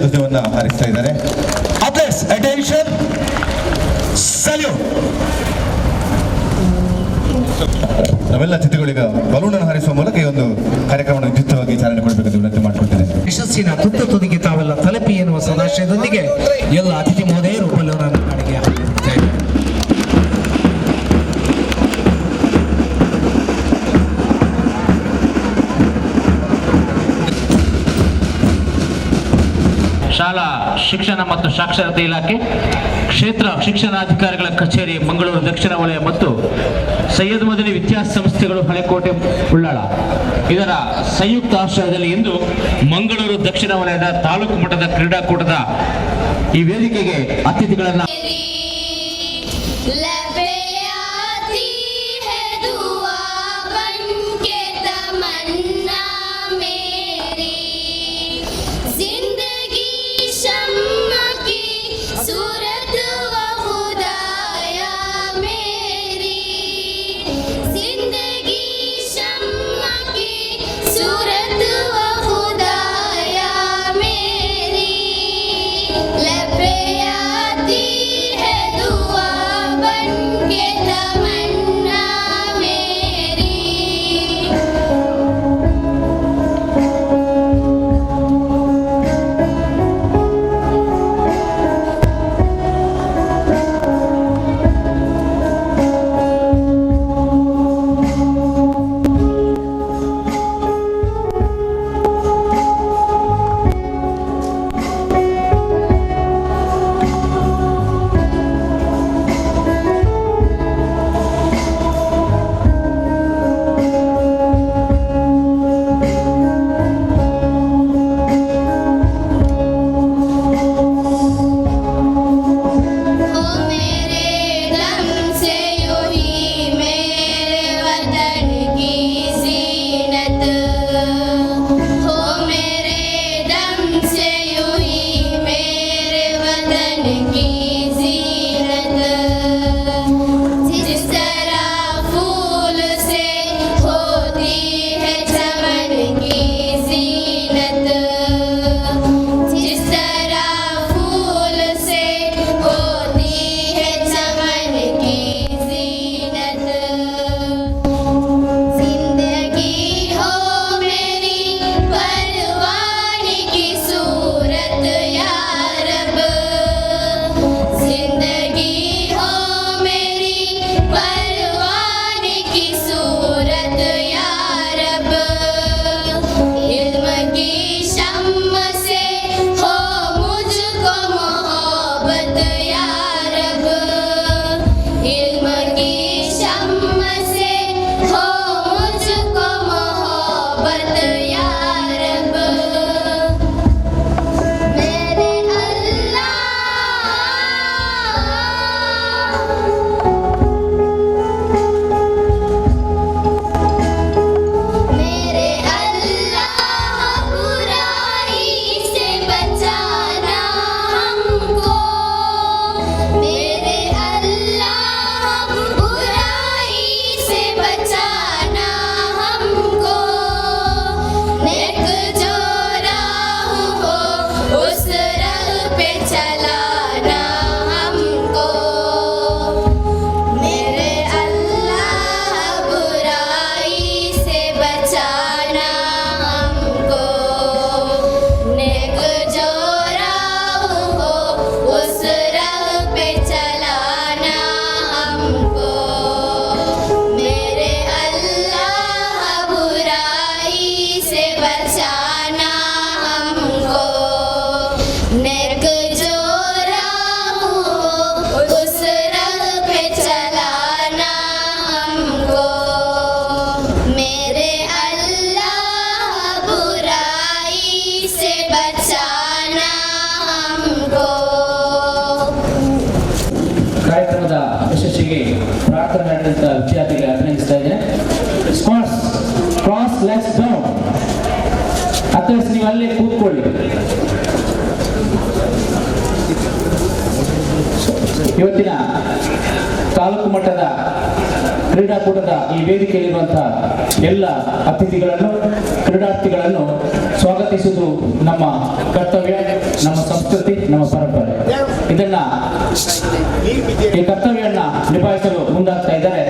ಧ್ವಜವನ್ನು ಹಾರಿಸ್ತಾ ಇದ್ದಾರೆ. Athletes attention, salute. ನಾವೆಲ್ಲ ಅತಿಥಿಗಳೀಗ ಬಲೂನ್ ಅನ್ನು ಹಾರಿಸುವ ಮೂಲಕ ಈ ಒಂದು ಕಾರ್ಯಕ್ರಮವನ್ನು ವಿದ್ಯುಕ್ತವಾಗಿ ಚಾಲನೆ ಕೊಡಬೇಕೆಂದು ವಿನಂತಿ ಮಾಡಿಕೊಳ್ತೇನೆ. ಯಶಸ್ಸಿನ ತುತ್ತು ತುದಿಗೆ ತಾವೆಲ್ಲ ತಲುಪಿ ಎನ್ನುವ ಸದಾಶಯದೊಂದಿಗೆ ಎಲ್ಲ ಅತಿಥಿ ಮಹೋದಯರು ಬಲೂನ್ ಅನ್ನು ಕಾಣಿಕೆ ಹಾಕುತ್ತಿದ್ದಾರೆ. ಶಾಲಾ ಶಿಕ್ಷಣ ಮತ್ತು ಸಾಕ್ಷರತೆ ಇಲಾಖೆ, ಕ್ಷೇತ್ರ ಶಿಕ್ಷಣಾಧಿಕಾರಿಗಳ ಕಚೇರಿ ಮಂಗಳೂರು ದಕ್ಷಿಣ ವಲಯ ಮತ್ತು ಸೈಯದ್ ಮದನಿ ವಿದ್ಯಾಸಂಸ್ಥೆಗಳು ಹಳೆಕೋಟೆ ಉಳ್ಳಾಳ ಇದರ ಸಂಯುಕ್ತ ಆಶ್ರಯದಲ್ಲಿ ಇಂದು ಮಂಗಳೂರು ದಕ್ಷಿಣ ವಲಯದ ತಾಲೂಕು ಮಟ್ಟದ ಕ್ರೀಡಾಕೂಟದ ಈ ವೇದಿಕೆಗೆ ಅತಿಥಿಗಳನ್ನ ಪ್ರಾರ್ಥನೆ ನಡೆದಂತ ವಿದ್ಯಾರ್ಥಿಗಳಿಗೆ ಅಭಿನಂದಿಸ್ತಾ ಇದ್ದೇನೆ. Cross legs down. ಅಥ್ಲೆಟ್ಸ್ ನೀವು ಅಲ್ಲೇ ಕೂತ್ಕೊಳ್ಳಿ. ಇವತ್ತಿನ ತಾಲೂಕು ಮಟ್ಟದ ಕ್ರೀಡಾಕೂಟದ ಈ ವೇದಿಕೆಯಲ್ಲಿರುವಂತಹ ಎಲ್ಲ ಅತಿಥಿಗಳನ್ನು ಕ್ರೀಡಾರ್ಥಿಗಳನ್ನು ಸ್ವಾಗತಿಸುವುದು ನಮ್ಮ ಕರ್ತವ್ಯ. ನಮ್ಮ ಸಂಸ್ಕೃತಿ, ನಮ್ಮ ಪರಂಪರೆ. ಇದನ್ನ ಈ ಕರ್ತವ್ಯವನ್ನ ನಿಭಾಯಿಸಲು ಮುಂದಾಗ್ತಾ ಇದ್ದಾರೆ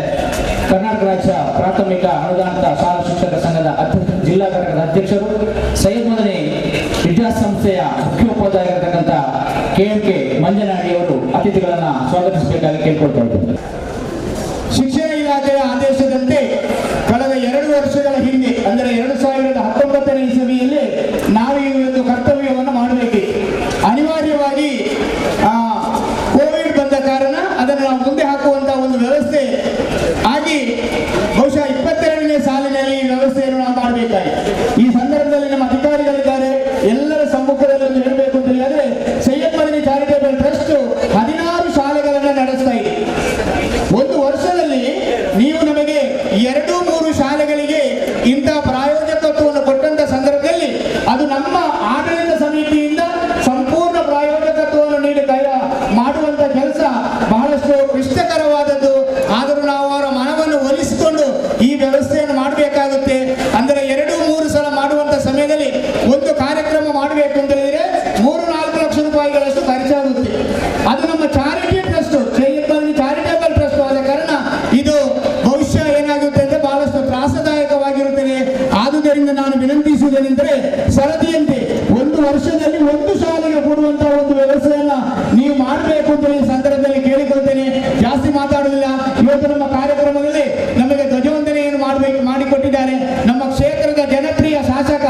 ಕರ್ನಾಟಕ ರಾಜ್ಯ ಪ್ರಾಥಮಿಕ ಅನುದಾನಿತ ಶಾಲಾ ಶಿಕ್ಷಕ ಸಂಘದ ಜಿಲ್ಲಾ ಘಟಕದ ಅಧ್ಯಕ್ಷರು, ಸೈಯದ್ ಮದನಿ ವಿದ್ಯಾಸಂಸ್ಥೆಯ ಮುಖ್ಯೋಪಾಧ್ಯಾಯರಾಗಿರ್ತಕ್ಕಂಥ KMK ಮಂಜನಾಡಿ ಅವರು ಅತಿಥಿಗಳನ್ನ ಸ್ವಾಗತಿಸಬೇಕಾಗಿ ಕೇಳ್ಕೊಳ್ತಾ ಇದ್ದಾರೆ. ಶಿಕ್ಷಣ ಇಲಾಖೆಯ ಆದೇಶದಂತೆ ಕಳೆದ 2 ವರ್ಷಗಳ ಹಿಂದೆ ಅಂದರೆ 2019ನೇ ಇಸವಿಯಲ್ಲಿ ನಾವು ಈ ಒಂದು ಕರ್ತವ್ಯವನ್ನು ಮಾಡಬೇಕಿತ್ತು. ಅನಿವಾರ್ಯವಾಗಿ ಕೋವಿಡ್ ಬಂದ ಕಾರಣ ಅದನ್ನು ನಾವು ಮುಂದೆ ಹಾಕುವಂತಹ ಒಂದು ವ್ಯವಸ್ಥೆ ಆಗಿ ಬಹುಶಃ 22ನೇ ಸಾಲಿನಲ್ಲಿ ಈ ವ್ಯವಸ್ಥೆಯನ್ನು ನಾವು ಮಾಡಬೇಕಾಗಿದೆ. ಈ ಸಂದರ್ಭದಲ್ಲಿ ನಮ್ಮ ಅಧಿಕಾರಿಗಳಿದ್ದಾರೆ, ಎಲ್ಲರ ಸಮ್ಮುಖದಲ್ಲಿ ಒಂದು ಹೇಳಬೇಕು ಅಂತ ಹೇಳಿದ್ರೆ ಸೈಯದ್ ಮದನಿ ಚಾರಿಟೇಬಲ್ ಟ್ರಸ್ಟ್ 16 ಶಾಲೆಗಳನ್ನು ನಡೆಸ್ತಾ ಇದೆ. ಒಂದು ವರ್ಷದಲ್ಲಿ ನೀವು ನಮಗೆ 2-3 ಶಾಲೆಗಳಿಗೆ ಇಂತಹ ಪ್ರಾಯೋಜಕತ್ವವನ್ನು ಕೊಟ್ಟಂತ ಸಂದರ್ಭದಲ್ಲಿ ಅದು ನಮ್ಮ ಆಡಳಿತ ಸಮಿತಿಯಿಂದ ಸಂಪೂರ್ಣ ಪ್ರಾಯೋಜಕತ್ವವನ್ನು ನೀಡಿ ಮಾಡುವಂತ ಕೆಲಸ ಬಹಳಷ್ಟು ಕ್ಲಿಷ್ಟಕರವಾದದ್ದು. ಆದರೂ ನಾವು ಅವರ ಮನವನ್ನು ಒಲಿಸಿಕೊಂಡು ಈ ವ್ಯವಸ್ಥೆಯನ್ನು ಮಾಡಬೇಕಾಗುತ್ತೆ. ಅಂದರೆ 2-3 ಸಲ ಮಾಡುವಂತ ಸಮಯದಲ್ಲಿ ಒಂದು ಕಾರ್ಯಕ್ರಮ ಮಾಡಬೇಕು ಅಂತ ಹೇಳಿದ್ರೆ 3-4 ಲಕ್ಷ ರೂಪಾಯಿಗಳಷ್ಟು ಖರ್ಚಾಗುತ್ತೆ. ಅದು ನಮ್ಮ ಚಾರಿಟಿ ಟ್ರಸ್ಟ್, ಚಾರಿಟೇಬಲ್ ಟ್ರಸ್ಟ್ ಆದ ಕಾರಣ ಇದು ಬಹುಶಃ ಏನಾಗುತ್ತೆ ಅಂದ್ರೆ ಬಹಳಷ್ಟು ತ್ರಾಸದಾಯಕವಾಗಿರುತ್ತದೆ. ಆದುದರಿಂದ ನಾನು ವಿನಂತಿಸುವುದೇನೆಂದರೆ ಸರದಿಯಂತೆ ಒಂದು ವರ್ಷದಲ್ಲಿ ಒಂದು ಶಾಲೆಗೆ ಕೊಡುವಂತಹ ಒಂದು ವ್ಯವಸ್ಥೆಯನ್ನ ನೀವು ಮಾಡಬೇಕು ಅಂತ ಈ ಸಂದರ್ಭದಲ್ಲಿ ಕೇಳಿಕೊಳ್ತೇನೆ. ಜಾಸ್ತಿ ಮಾತಾಡುವುದಿಲ್ಲ. ಇವತ್ತು ನಮ್ಮ ಕಾರ್ಯಕ್ರಮದಲ್ಲಿ ನಮಗೆ ಧ್ವಜವಂದನೆಯನ್ನು ಮಾಡಿಕೊಟ್ಟಿದ್ದಾರೆ ನಮ್ಮ ಕ್ಷೇತ್ರದ ಜನಪ್ರಿಯ ಶಾಸಕ.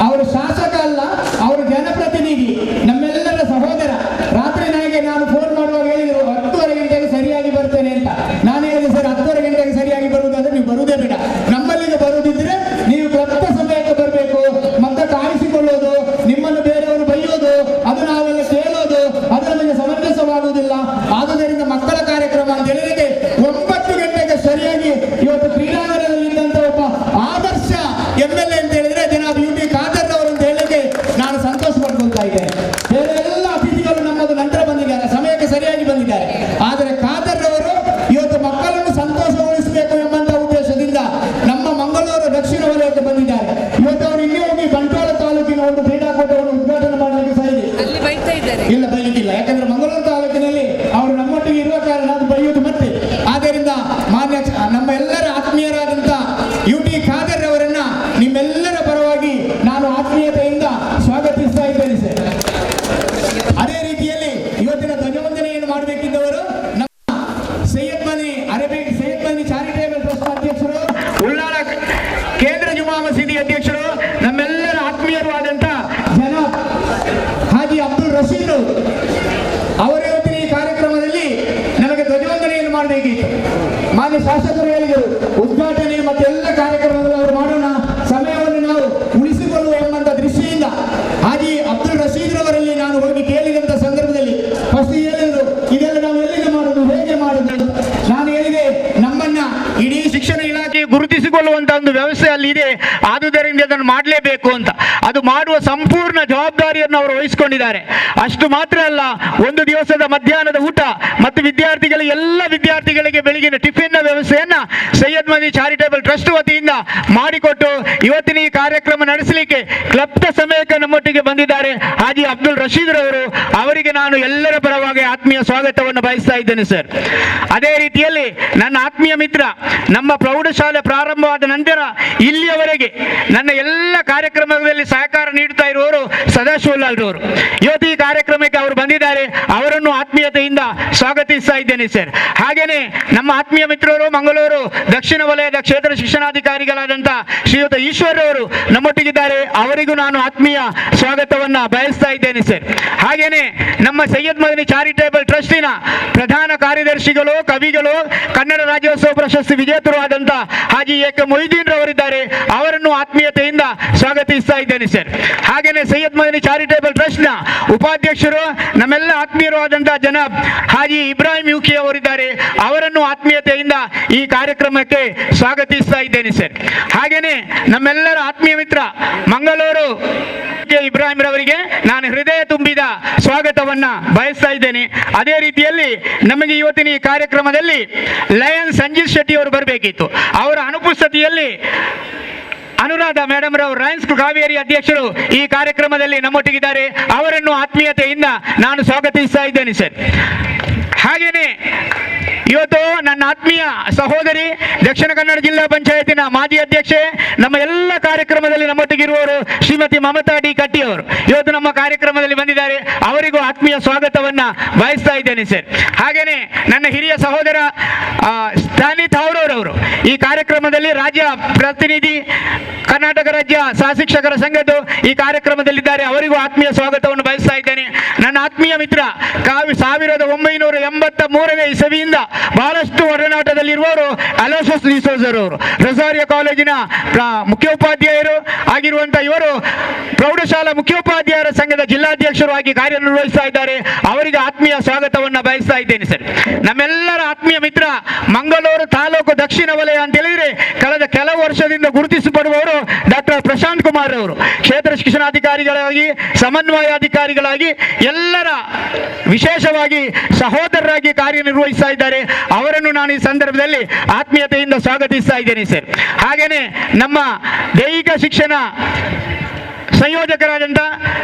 ಅವರು ಶಾಸಕ ಅಲ್ಲ, ಅವರು ಜನಪ್ರತಿನಿಧಿ, ನಮ್ಮೆಲ್ಲರ ಸಹೋದರ. ರಾತ್ರಿ ನನಗೆ ನಾನು ಫೋನ್ ಮಾಡುವಾಗ ಹೇಳಿದರು 10:30 ಗಂಟೆಗೆ ಸರಿಯಾಗಿ ಬರ್ತೇನೆ ಅಂತ. ನಾನು ಹೇಳಿದೆ ಸರ್ 10:30 ಗಂಟೆಗೆ ಸರಿಯಾಗಿ ಬರುವುದಾದ್ರೆ ನೀವು ಬರುವುದೇ ಬೇಡ. ನಮ್ಮಲ್ಲಿಗೆ ಬರುವುದಿದ್ರೆ ನೀವು ಕ್ಲಬ್ದ ಸಮಯಕ್ಕೆ ಬರಬೇಕು. ಮತ್ತೆ ಕಾಯಿಸಿಕೊಳ್ಳೋದು, ನಿಮ್ಮನ್ನು ಬೇರೆಯವರು ಬೈಯೋದು, ಅದು ನಾವೆಲ್ಲ ಕೇಳೋದು, ಅದು ನಮಗೆ ಸಮಂಜಸವಾಗುವುದಿಲ್ಲ. ಆದುದರಿಂದ ಮಕ್ಕಳ ಕಾರ್ಯಕ್ರಮ ಅಂತ ಹೇಳಿದ್ರೆ 9 ಗಂಟೆಗೆ ಸರಿಯಾಗಿ ಇವತ್ತು ಕ್ರೀಡಾಂಗಣದಲ್ಲಿ ಇದ್ದಂತ ಒಬ್ಬ ಆದರ್ಶ MLA ಅಂತ ಹೇಳಿದ್ರೆ ಜನಾಬ್ UT ಖಾದರ್ ಅವರು ಅಂತ ಹೇಳಿಕ್ಕೆ ನಾನು ಸಂತೋಷ ಪಡ್ಕೊಳ್ತಾ ಇದ್ದೇನೆ. ಎಲ್ಲ ಅತಿಥಿಗಳು ನಮ್ಮದು ನಂತರ ಬಂದಿದ್ದಾರೆ, ಸಮಯಕ್ಕೆ ಸರಿಯಾಗಿ ಬಂದಿದ್ದಾರೆ. ಆದರೆ ಖಾದರ್ ಅವರು ಇವತ್ತು ಮಕ್ಕಳನ್ನು ಸಂತೋಷಗೊಳಿಸಬೇಕು ಎಂಬಂತ ಉದ್ದೇಶದಿಂದ ನಮ್ಮ ಮಂಗಳೂರು ದಕ್ಷಿಣ ವಲಯಕ್ಕೆ ಬಂದಿದ್ದಾರೆ. ಇವತ್ತು ಅವರು ಇನ್ನೇ ಹೋಗಿ ಬಂಟ್ವಾಳ ತಾಲೂಕಿನ ಒಂದು ಕ್ರೀಡಾಕೂಟವನ್ನು ಉದ್ಘಾಟನೆ ಮಾಡಲಿಕ್ಕೆ ಸಹ ಇದೆ. ಇಲ್ಲ ಬೈಲಿಕ್ಕಿಲ್ಲ, ಯಾಕಂದ್ರೆ ಮಂಗಳೂರು ತಾಲೂಕಿನಲ್ಲಿ ಅವರು ನಮ್ಮೊಟ್ಟಿಗೆ ಇರುವ ಕಾರಣ ಅದು ಬೈಯುವುದು ಮತ್ತೆ. ಆದ್ದರಿಂದ ಮಾನ್ಯ ನಮ್ಮ ಎಲ್ಲರ ಆತ್ಮೀಯರಾದಂಥ UT ಖಾದರ್ ಅವರನ್ನ ನಿಮ್ಮೆಲ್ಲರ ಪರವಾಗಿ ನಾನು ಆತ್ಮೀಯತೆಯಿಂದ ಸ್ವಾಗತಿಸ್ತಾ ಇದ್ದೇನೆ ಸರ್. ಅದೇ ರೀತಿಯಲ್ಲಿ ಇವತ್ತಿನ ಧ್ವಜವಂದನೆಯನ್ನು ಮಾಡಬೇಕಿದ್ದವರು ನಮ್ಮ ಸೈಯದ್ ಮದನಿ ಚಾರಿಟೇಬಲ್ ಟ್ರಸ್ಟ್ ಅಧ್ಯಕ್ಷರು, ಉಳ್ಳಾಳ ಕೇಂದ್ರ ಜುಮಾ ಮಸೀದಿ ಅಧ್ಯಕ್ಷರು, ನಮ್ಮೆಲ್ಲರ ಆತ್ಮೀಯರು ಆದಂತ ಜನಾಬ್ ಹಾಜಿ ಅಬ್ದುಲ್ ರಶೀದ್ ಅವರ ಇವತ್ತಿನ ಈ ಕಾರ್ಯಕ್ರಮದಲ್ಲಿ ನಮಗೆ ಧ್ವಜವಂದನೆಯನ್ನು ಮಾಡಬೇಕಿತ್ತು. ಮಾನ್ಯ ಶಾಸಕರು ಹೇಳಿದರು ಉದ್ಘಾಟನೆ ಮತ್ತೆ ಎಲ್ಲ ಕಾರ್ಯಕ್ರಮದಲ್ಲಿ ಅವರು ಮಾಡೋಣ, ಸಮಯವನ್ನು ನಾವು ಉಳಿಸಿಕೊಳ್ಳುವ ಎಂಬಂತ ದೃಷ್ಟಿಯಿಂದ ಹಾಜಿ ಅಬ್ದುಲ್ ರಶೀದ್ ರವರಲ್ಲಿ ನಾನು ಹೋಗಿ ಕೇಳಿದಂತ ಸಂದರ್ಭದಲ್ಲಿ ಫಸ್ಟ್ ಹೇಳಿದರು ಇದೆಲ್ಲ ನಾವು ಎಲ್ಲಿಂದ ಮಾಡುದು, ಹೇಗೆ ಮಾಡುದು. ನಾನು ಹೇಳಿದೆ ನಮ್ಮನ್ನ ಇಡೀ ಶಿಕ್ಷಣ ಇಲಾಖೆ ಗುರುತಿಸಿಕೊಳ್ಳುವಂತ ಒಂದು ವ್ಯವಸ್ಥೆ ಅಲ್ಲಿ ಇದೆ, ಆದುದರಿಂದ ಅದನ್ನು ಮಾಡಲೇಬೇಕು ಅಂತ. ಅದು ಮಾಡುವ ಸಂಪೂರ್ಣ ಜವಾಬ್ದಾರಿಯನ್ನು ಅವರು ವಹಿಸಿಕೊಂಡಿದ್ದಾರೆ. ಅಷ್ಟು ಮಾತ್ರ ಅಲ್ಲ, ಒಂದು ದಿವಸದ ಮಧ್ಯಾಹ್ನದ ಊಟ ಮತ್ತು ಎಲ್ಲ ವಿದ್ಯಾರ್ಥಿಗಳಿಗೆ ಬೆಳಗಿನ ಟಿಫಿನ್ ವ್ಯವಸ್ಥೆಯನ್ನ ಸೈಯದ್ ಮದನಿ ಚಾರಿಟೇಬಲ್ ಟ್ರಸ್ಟ್ ವತಿಯಿಂದ ಮಾಡಿಕೊಟ್ಟು ಇವತ್ತಿನ ಈ ಕಾರ್ಯಕ್ರಮ ನಡೆಸಲಿಕ್ಕೆ ಕ್ಲಬ್ದ ಸಮಯಕ್ಕೆ ನಮ್ಮೊಟ್ಟಿಗೆ ಬಂದಿದ್ದಾರೆ ಹಾಜಿ ಅಬ್ದುಲ್ ರಶೀದ್ ರವರು. ಅವರಿಗೆ ನಾನು ಎಲ್ಲರ ಪರವಾಗಿ ಆತ್ಮೀಯ ಸ್ವಾಗತವನ್ನು ಬಯಸ್ತಾ ಇದ್ದೇನೆ ಸರ್. ಅದೇ ರೀತಿಯಲ್ಲಿ ನನ್ನ ಆತ್ಮೀಯ ಮಿತ್ರ, ನಮ್ಮ ಪ್ರೌಢಶಾಲೆ ಪ್ರಾರಂಭವಾದ ನಂತರ ಇಲ್ಲಿಯವರೆಗೆ ನನ್ನ ಎಲ್ಲ ಕಾರ್ಯಕ್ರಮಗಳಲ್ಲಿ ಸಹಕಾರ ನೀಡುತ್ತಾ ಇರುವವರು ಸದಾಶಿವಲಾಲ್ ರವರು. ಇವತ್ತು ಈ ಕಾರ್ಯಕ್ರಮಕ್ಕೆ ಅವರು ಬಂದಿದ್ದಾರೆ, ಅವರನ್ನು ಆತ್ಮೀಯತೆಯಿಂದ ಸ್ವಾಗತಿಸ್ತಾ ಇದ್ದೇನೆ ಸರ್. ಹಾಗೇನೆ ನಮ್ಮ ಆತ್ಮೀಯ ಮಿತ್ರರು ಮಂಗಳೂರು ದಕ್ಷಿಣ ವಲಯದ ಕ್ಷೇತ್ರ ಶಿಕ್ಷಣಾಧಿಕಾರಿಗಳಾದಂಥ ಶ್ರೀಯುತ ಈಶ್ವರ್ ಅವರು ನಮ್ಮೊಟ್ಟಿಗಿದ್ದಾರೆ, ಅವರಿಗೂ ನಾನು ಆತ್ಮೀಯ ಸ್ವಾಗತವನ್ನ ಬಯಸ್ತಾ ಇದ್ದೇನೆ ಸರ್. ಹಾಗೇನೆ ನಮ್ಮ ಸೈಯದ್ ಮದನಿ ಚಾರಿಟೇಬಲ್ ಟ್ರಸ್ಟಿನ ಪ್ರಧಾನ ಕಾರ್ಯದರ್ಶಿಗಳು, ಕವಿಗಳು, ಕನ್ನಡ ರಾಜ್ಯೋತ್ಸವ ಪ್ರಶಸ್ತಿ ವಿಜೇತರು ಆದಂಥ ಹಾಜಿ AK ಮೊಯ್ದೀನ್ ರವರಿದ್ದಾರೆ, ಅವರನ್ನು ಆತ್ಮೀಯತೆಯಿಂದ ಸ್ವಾಗತಿಸ್ತಾ ಇದ್ದೇನೆ ಸರ್. ಹಾಗೇನೆ ಸೈಯದ್ ಮದನಿ ಚಾರಿಟೇಬಲ್ ಟ್ರಸ್ಟ್ನ ಉಪಾಧ್ಯಕ್ಷರು ನಮ್ಮೆಲ್ಲ ಆತ್ಮೀಯರು ಆದಂಥ ಜನಾಬ್ ಹಾಜಿ ಇಬ್ರಾಹಿಂ UK ಅವರಿದ್ದಾರೆ, ಅವರನ್ನು ಆತ್ಮೀಯತೆಯಿಂದ ಈ ಕಾರ್ಯಕ್ರಮಕ್ಕೆ ಸ್ವಾಗತಿಸ್ತಾ ಇದ್ದೇನೆ ಸರ್. ಹಾಗೇನೆ ನಮ್ಮೆಲ್ಲರ ಆತ್ಮೀಯ ಮಿತ್ರ ಮಂಗಳೂರು ಇಬ್ರಾಹಿಂ ರವರಿಗೆ ನಾನು ಹೃದಯ ತುಂಬಿದ ಸ್ವಾಗತವನ್ನ ಬಯಸ್ತಾ ಇದ್ದೇನೆ. ಅದೇ ರೀತಿಯಲ್ಲಿ ನಮಗೆ ಇವತ್ತಿನ ಈ ಕಾರ್ಯಕ್ರಮದಲ್ಲಿ ಲಯನ್ ಸಂಜೀತ್ ಶೆಟ್ಟಿ ಅವರು ಬರಬೇಕಿತ್ತು, ಅವರ ಅನುಪಸ್ಥಿತಿಯಲ್ಲಿ ಅನುರಾಧ ಮೇಡಮ್ ರವರು ರಯನ್ಸ್ ಕಾವೇರಿ ಅಧ್ಯಕ್ಷರು ಈ ಕಾರ್ಯಕ್ರಮದಲ್ಲಿ ನಮ್ಮೊಟ್ಟಿಗಿದ್ದಾರೆ. ಅವರನ್ನು ಆತ್ಮೀಯತೆಯಿಂದ ನಾನು ಸ್ವಾಗತಿಸ್ತಾ ಇದ್ದೇನೆ ಸರ್. ಹಾಗೇನೆ ಇವತ್ತು ನನ್ನ ಆತ್ಮೀಯ ಸಹೋದರಿ ದಕ್ಷಿಣ ಕನ್ನಡ ಜಿಲ್ಲಾ ಪಂಚಾಯತಿನ ಮಾಜಿ ಅಧ್ಯಕ್ಷೆ, ನಮ್ಮ ಎಲ್ಲ ಕಾರ್ಯಕ್ರಮದಲ್ಲಿ ನಮ್ಮೊಟ್ಟಿಗಿರುವವರು ಶ್ರೀಮತಿ ಮಮತಾ ಡಿ ಕಟ್ಟಿ ಅವರು ಇವತ್ತು ನಮ್ಮ ಕಾರ್ಯಕ್ರಮದಲ್ಲಿ ಬಂದಿದ್ದಾರೆ. ಅವರಿಗೂ ಆತ್ಮೀಯ ಸ್ವಾಗತವನ್ನ ಬಯಸ್ತಾ ಇದ್ದೇನೆ ಸರ್. ಹಾಗೇನೆ ನನ್ನ ಹಿರಿಯ ಸಹೋದರ ಸ್ಟಾನಿ ಥಾವ್ರವರು ಈ ಕಾರ್ಯಕ್ರಮದಲ್ಲಿ ರಾಜ್ಯ ಪ್ರತಿನಿಧಿ, ಕರ್ನಾಟಕ ರಾಜ್ಯ ಸಹಶಿಕ್ಷಕರ ಸಂಘದ್ದು ಈ ಕಾರ್ಯಕ್ರಮದಲ್ಲಿದ್ದಾರೆ. ಅವರಿಗೂ ಆತ್ಮೀಯ ಸ್ವಾಗತವನ್ನು ಬಯಸ್ತಾ ಇದ್ದೇನೆ. ನನ್ನ ಆತ್ಮೀಯ ಮಿತ್ರ 1983ನೇ ಇಸವಿಯಿಂದ ಬಹಳಷ್ಟು ಒಡನಾಟದಲ್ಲಿರುವವರು ಅಲೋಷಸ್ ಡಿಸೋಜರ್ ಅವರು, ರೊಸಾರಿಯೋ ಕಾಲೇಜಿನ ಮುಖ್ಯೋಪಾಧ್ಯಾಯರು ಆಗಿರುವಂತಹ ಇವರು ಪ್ರೌಢಶಾಲಾ ಮುಖ್ಯೋಪಾಧ್ಯಾಯರ ಸಂಘದ ಜಿಲ್ಲಾಧ್ಯಕ್ಷರು ಆಗಿ ಕಾರ್ಯನಿರ್ವಹಿಸ್ತಾ ಇದ್ದಾರೆ. ಅವರಿಗೆ ಆತ್ಮೀಯ ಸ್ವಾಗತವನ್ನು ಬಯಸ್ತಾ ಇದ್ದೇನೆ ಸರ್. ನಮ್ಮೆಲ್ಲರ ಆತ್ಮೀಯ ಮಿತ್ರ ಮಂಗಳೂರು ತಾಲೂಕು ದಕ್ಷಿಣ ವಲಯ ಅಂತ ಹೇಳಿದ್ರೆ ಕಳೆದ ಕೆಲವು ವರ್ಷದಿಂದ ಗುರುತಿಸಲ್ಪಡುವವರು ಡಾಕ್ಟರ್ ಪ್ರಶಾಂತ್ ಕುಮಾರ್ ಅವರು ಕ್ಷೇತ್ರ ಶಿಕ್ಷಣಾಧಿಕಾರಿಗಳಾಗಿ, ಸಮನ್ವಯಾಧಿಕಾರಿಗಳಾಗಿ, ಎಲ್ಲರ ವಿಶೇಷವಾಗಿ ಸಹೋದರರಾಗಿ ಕಾರ್ಯನಿರ್ವಹಿಸ್ತಾ ಇದ್ದಾರೆ. ಅವರನ್ನು ನಾನು ಈ ಸಂದರ್ಭದಲ್ಲಿ ಆತ್ಮೀಯತೆಯಿಂದ ಸ್ವಾಗತಿಸ್ತಾ ಇದ್ದೇನೆ ಸರ್. ಹಾಗೇನೆ ನಮ್ಮ ದೈಹಿಕ ಶಿಕ್ಷಣ ಸಂಯೋಜಕರಾದಂಥ